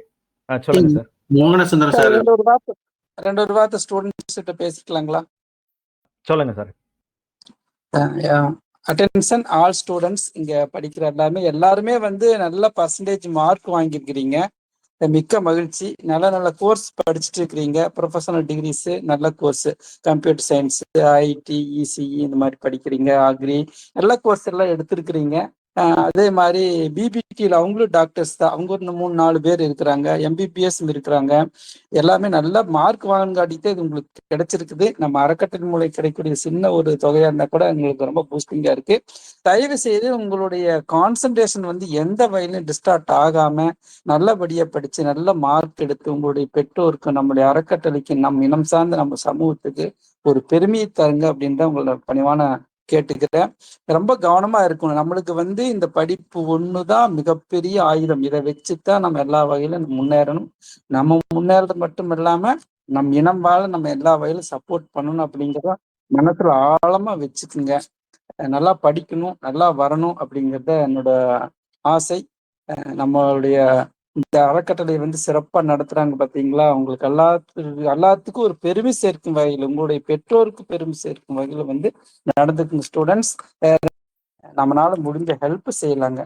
சொல்லுங்க சார். மோகனசுந்தரம் சார், 2 வார்த்தை ஸ்டூடெண்ட்ஸ் கிட்ட பேசிக்கலாங்களா? சொல்லுங்க சார். அட்டென்ஷன் ஆல் ஸ்டூடெண்ட்ஸ், இங்க படிக்கிற எல்லாருமே வந்து நல்ல பர்சன்டேஜ் மார்க் வாங்கியிருக்கிறீங்க. மிக்க மகிழ்ச்சி. நல்ல கோர்ஸ் படிச்சுட்டு இருக்கிறீங்க. ப்ரொஃபஷனல் டிகிரிஸ், நல்ல course, computer science, IT, ECE இந்த மாதிரி படிக்கிறீங்க. அக்ரி, நல்ல கோர்ஸ் எல்லாம் எடுத்திருக்கிறீங்க. அதே மாதிரி பிபிடியில் அவங்களும் டாக்டர்ஸ் தான். அவங்க ஒரு 3-4 பேர் இருக்கிறாங்க. எம்பிபிஎஸ் இருக்கிறாங்க. எல்லாமே நல்ல மார்க் வாங்காட்டிட்டு இது உங்களுக்கு கிடைச்சிருக்குது. நம்ம அறக்கட்டளை மூலம் கிடைக்கக்கூடிய சின்ன ஒரு தொகையா இருந்தால் கூட உங்களுக்கு ரொம்ப பூஸ்டிங்கா இருக்கு. தயவு செய்து உங்களுடைய கான்சன்ட்ரேஷன் வந்து எந்த வகையிலும் டிஸ்டார்ட் ஆகாம நல்லபடியா படிச்சு நல்ல மார்க் எடுத்து உங்களுடைய பெற்றோருக்கு, நம்முடைய அறக்கட்டளைக்கு, நம் இனம் சார்ந்த நம்ம சமூகத்துக்கு ஒரு பெருமையை தருங்க அப்படின்ற உங்களோட பணிவான கேட்டுக்கிறேன். ரொம்ப கவனமா இருக்கணும். நம்மளுக்கு வந்து இந்த படிப்பு ஒண்ணுதான் மிகப்பெரிய ஆயுதம். இதை வச்சுதான் நம்ம எல்லா வகையிலும் முன்னேறணும். நம்ம முன்னேறது மட்டும் இல்லாம நம் இனம் வாழ நம்ம எல்லா வகையிலும் சப்போர்ட் பண்ணணும் அப்படிங்கிறத மனசுல ஆழமா வச்சுக்குங்க. நல்லா படிக்கணும், நல்லா வரணும் அப்படிங்கிறத என்னோட ஆசை. நம்மளுடைய இந்த அறக்கட்டளை வந்து சிறப்பா நடத்துறாங்க பாத்தீங்களா, உங்களுக்கு எல்லாத்துக்கும் ஒரு பெருமை சேர்க்கும் வகையில், உங்களுடைய பெற்றோருக்கு பெருமை சேர்க்கும் வகையில வந்து நடந்துக்குங்க ஸ்டூடெண்ட்ஸ். நம்மளால முடிஞ்ச ஹெல்ப் செய்யலாங்க.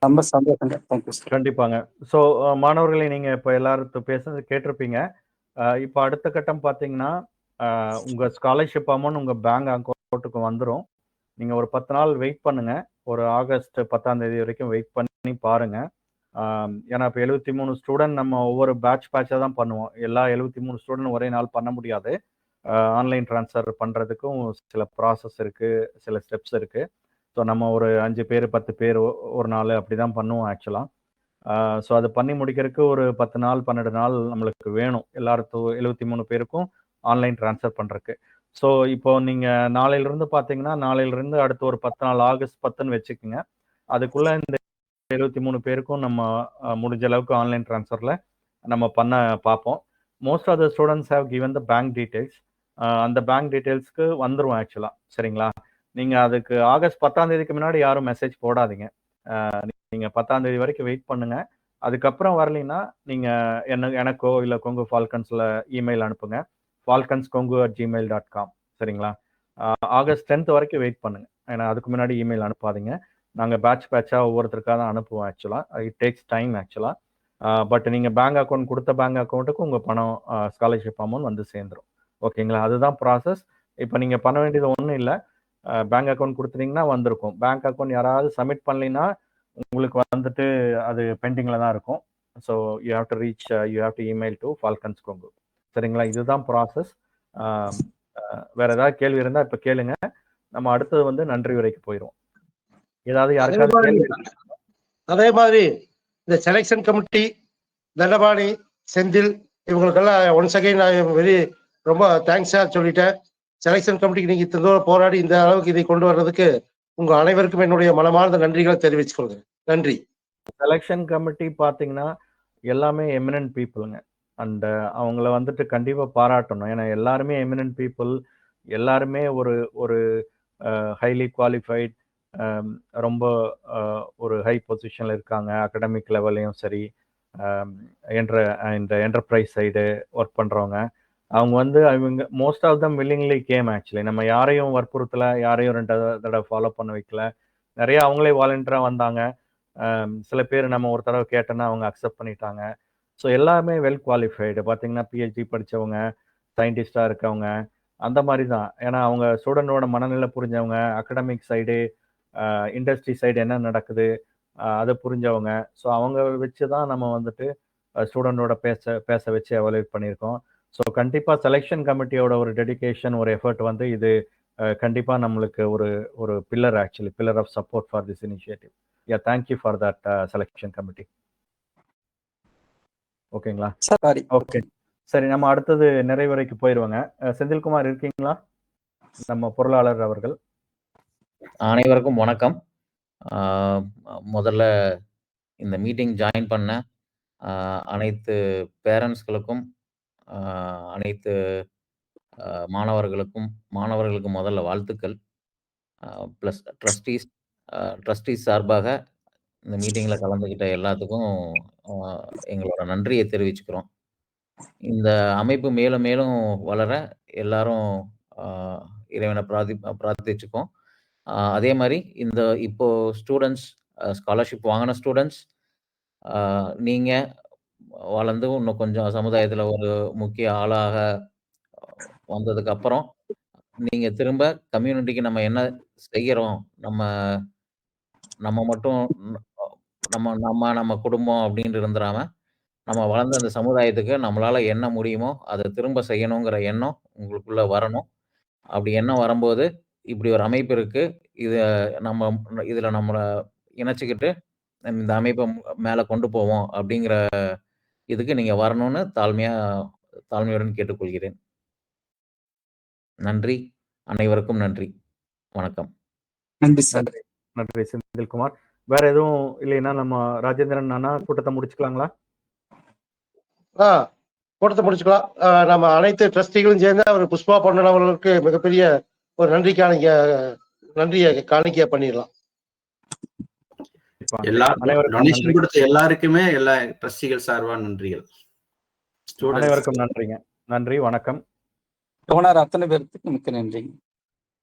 ரொம்ப சந்தோஷங்க. Thank you sir. கண்டிப்பாங்க. ஸோ மாணவர்களை நீங்க இப்போ எல்லாரும் பேசுறது கேட்டிருப்பீங்க. இப்போ அடுத்த கட்டம் பார்த்தீங்கன்னா, உங்க ஸ்காலர்ஷிப் அமௌண்ட் உங்க பேங்க் அக்கௌண்ட்டுக்கு வந்துடும். நீங்க ஒரு 10 நாள் வெயிட் பண்ணுங்க. ஒரு ஆகஸ்ட் 10ஆம் தேதி வரைக்கும் வெயிட் பண்ணி பாருங்க. ஏன்னா இப்போ 73 ஸ்டூடெண்ட் நம்ம ஒவ்வொரு பேட்சாக தான் பண்ணுவோம். எல்லா 73 ஸ்டூடெண்ட் ஒரே நாள் பண்ண முடியாது. ஆன்லைன் ட்ரான்ஸ்ஃபர் பண்ணுறதுக்கும் சில ப்ராசஸ் இருக்குது, சில ஸ்டெப்ஸ் இருக்குது. ஸோ நம்ம ஒரு 5 பேர் 10 பேர் ஒரு நாள் அப்படி தான் பண்ணுவோம் ஆக்சுவலாக. ஸோ அது பண்ணி முடிக்கிறதுக்கு ஒரு 10 நாள் 12 நாள் நம்மளுக்கு வேணும் எல்லாருக்கும் 73 பேருக்கும் ஆன்லைன் ட்ரான்ஸ்ஃபர் பண்ணுறதுக்கு. ஸோ இப்போ நீங்கள் நாளையிலிருந்து பார்த்தீங்கன்னா நாளையிலிருந்து அடுத்து ஒரு 10 நாள் ஆகஸ்ட் 10ன்னு வச்சுக்கோங்க. அதுக்குள்ளே இந்த 73 பேருக்கும் நம்ம முடிஞ்ச அளவுக்கு ஆன்லைன் ட்ரான்ஸ்ஃபரில் நம்ம பண்ண பார்ப்போம். Most of the students have given the bank details. அந்த பேங்க் டீட்டெயில்ஸ்க்கு வந்துடும் ஆக்சுவலாக. சரிங்களா? நீங்கள் அதுக்கு ஆகஸ்ட் 10ஆம் தேதிக்கு முன்னாடி யாரும் மெசேஜ் போடாதீங்க. நீங்கள் 10ஆம் தேதி வரைக்கும் வெயிட் பண்ணுங்க. அதுக்கப்புறம் வரலைன்னா நீங்கள் எனக்கோ இல்லை கொங்கு ஃபால்கன்ஸில் இமெயில் அனுப்புங்க. falconskongu@gmail.com. சரிங்களா? ஆகஸ்ட் 10th வரைக்கும் வெயிட் பண்ணுங்க. ஏன்னா அதுக்கு முன்னாடி இமெயில் அனுப்பாதீங்க. நாங்கள் பேட்சாக ஒவ்வொருத்தருக்காக தான் அனுப்புவோம் ஆக்சுவலாக. இட் டேக்ஸ் டைம் ஆக்சுவலாக. பட் நீங்கள் பேங்க் அக்கௌண்ட் கொடுத்த பேங்க் அக்கௌண்ட்டுக்கு உங்கள் பணம் ஸ்காலர்ஷிப் அமௌண்ட் வந்து சேர்ந்துடும். ஓகேங்களா? அதுதான் ப்ராசஸ். இப்போ நீங்கள் பண்ண வேண்டியது ஒன்றும் இல்லை. பேங்க் அக்கௌண்ட் கொடுத்துட்டீங்கன்னா வந்திருக்கும். பேங்க் அக்கௌண்ட் யாராவது சப்மிட் பண்ணலைன்னா உங்களுக்கு வந்துட்டு அது பெண்டிங்கில் தான் இருக்கும். So you have to email to falcons Kongu. சரிங்களா? இதுதான் ப்ராசஸ். வேற ஏதாவது கேள்வி இருந்தால் இப்போ கேளுங்க. நம்ம அடுத்தது வந்து நன்றி உரைக்கு போயிடுவோம். ஏதாவது யாருக்காவது கேள்வி? அதே மாதிரி இந்த செலெக்ஷன் கமிட்டி தண்டபாணி செந்தில் இவங்களுக்கெல்லாம் ஒன்ஸ் அகைன் நான் ரொம்ப தேங்க்ஸா சொல்லிட்டேன். செலெக்ஷன் கமிட்டிக்கு நீங்க இத்தனை தூரம் போராடி இந்த அளவுக்கு இதை கொண்டு வர்றதுக்கு உங்க அனைவருக்கும் என்னுடைய மனமார்ந்த நன்றிகளை தெரிவித்துக் கொள்கிறேன். நன்றி. செலெக்ஷன் கமிட்டி பார்த்தீங்கன்னா எல்லாமே எமினன்ட் பீப்புளுங்க. அண்ட் அவங்கள வந்துட்டு கண்டிப்பாக பாராட்டணும். ஏன்னா எல்லாருமே எமினன்ட் பீப்புள், எல்லாருமே ஒரு ஒரு ஹைலி குவாலிஃபைட், ரொம்ப ஒரு ஹை பொசிஷனில் இருக்காங்க. அகடமிக் லெவல்லையும் சரி, இந்த என்டர்பிரைஸ் சைடு ஒர்க் பண்ணுறவங்க. அவங்க most of them willingly came actually. நம்ம யாரையும் வற்புறுத்தலை, யாரையும் 2 தடவை ஃபாலோ பண்ண வைக்கல. நிறைய அவங்களே வாலண்டியராக வந்தாங்க. சில பேர் நம்ம ஒரு தடவை கேட்டோன்னா அவங்க அக்செப்ட் பண்ணிட்டாங்க. ஸோ எல்லாமே வெல் குவாலிஃபைடு. பார்த்தீங்கன்னா பிஹெச்டி படித்தவங்க, சயின்டிஸ்டாக இருக்கவங்க, அந்த மாதிரி தான். ஏன்னா அவங்க ஸ்டூடெண்டோட மனநிலை புரிஞ்சவங்க, அகடமிக் சைடு, இண்டஸ்ட்ரி சைடு என்ன நடக்குது அதை புரிஞ்சவங்க. ஸோ அவங்க வச்சு தான் நம்ம வந்துட்டு ஸ்டூடெண்டோட பேச வச்சு எவாலுவேட் பண்ணியிருக்கோம். ஸோ கண்டிப்பாக செலெக்ஷன் கமிட்டியோட ஒரு டெடிகேஷன், ஒரு எஃபர்ட் வந்து இது கண்டிப்பாக நம்மளுக்கு ஒரு pillar actually, pillar of support for this initiative. Yeah, thank you for that selection committee. ஓகேங்களா? சரி, ஓகே. சரி, நம்ம அடுத்தது நிறைவுரைக்கு போயிடுவாங்க. செந்தில்குமார் இருக்கீங்களா? நம்ம பொருளாளர் அவர்கள். அனைவருக்கும் வணக்கம். முதல்ல இந்த மீட்டிங் ஜாயின் பண்ண அனைத்து பேரண்ட்ஸ்களுக்கும், அனைத்து மாணவர்களுக்கு முதல்ல வாழ்த்துக்கள். ப்ளஸ் ட்ரஸ்டீஸ் சார்பாக இந்த மீட்டிங்கில் கலந்துக்கிட்ட எல்லாத்துக்கும் எங்களோட நன்றியை தெரிவிச்சுக்கிறோம். இந்த அமைப்பு மேலும் மேலும் வளர எல்லாரும் இறைவனை பிரார்த்திச்சுக்கோம். அதே மாதிரி இப்போ ஸ்டூடெண்ட்ஸ், ஸ்காலர்ஷிப் வாங்கின ஸ்டூடெண்ட்ஸ், நீங்கள் வளர்ந்து இன்னும் கொஞ்சம் சமுதாயத்தில் ஒரு முக்கிய ஆளாக வந்ததுக்கு அப்புறம் நீங்கள் திரும்ப கம்யூனிட்டிக்கு நம்ம என்ன செய்கிறோம், நம்ம நம்ம மட்டும் நம்ம குடும்பம் அப்படின்னு இருந்துடாம, நம்ம வளர்ந்த அந்த சமுதாயத்துக்கு நம்மளால என்ன முடியுமோ அதை திரும்ப செய்யணுங்கிற எண்ணம் உங்களுக்குள்ள வரணும். அப்படி எண்ணம் வரும்போது இப்படி ஒரு அமைப்பு இருக்கு, இதை இதுல நம்மளை இணைச்சிக்கிட்டு இந்த அமைப்பை மேல கொண்டு போவோம் அப்படிங்கிற இதுக்கு நீங்க வரணும்னு தாழ்மையுடன் கேட்டுக்கொள்கிறேன். நன்றி, அனைவருக்கும் நன்றி, வணக்கம். நன்றி சார். நன்றி செந்தில்குமார். வேற எதுவும் இல்லைன்னா நம்ம ராஜேந்திரன் அண்ணா கூட்டத்தை முடிச்சுக்கலாங்களா? கூட்டத்தை முடிச்சுக்கலாம். நம்ம அனைத்து ட்ரஸ்டிகளும் சேர்ந்து அவர் புஷ்பா பொன்னன் அவர்களுக்கு மிகப்பெரிய ஒரு நன்றியை காணிக்கையா பண்ணிடலாம். டொனேஷன் கொடுத்த எல்லாருக்குமே எல்லா ட்ரஸ்டிகள் சார்பா நன்றிகள். அனைவருக்கும் நன்றிங்க. நன்றி, வணக்கம். டோனர் அத்தனை பேருக்கு மிக்க நன்றிங்க.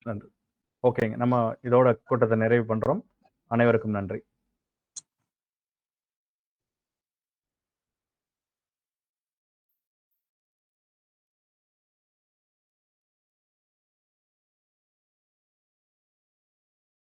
நன்றி. ஓகேங்க, நம்ம இதோட கூட்டத்தை நிறைவு பண்றோம். அனைவருக்கும் நன்றி.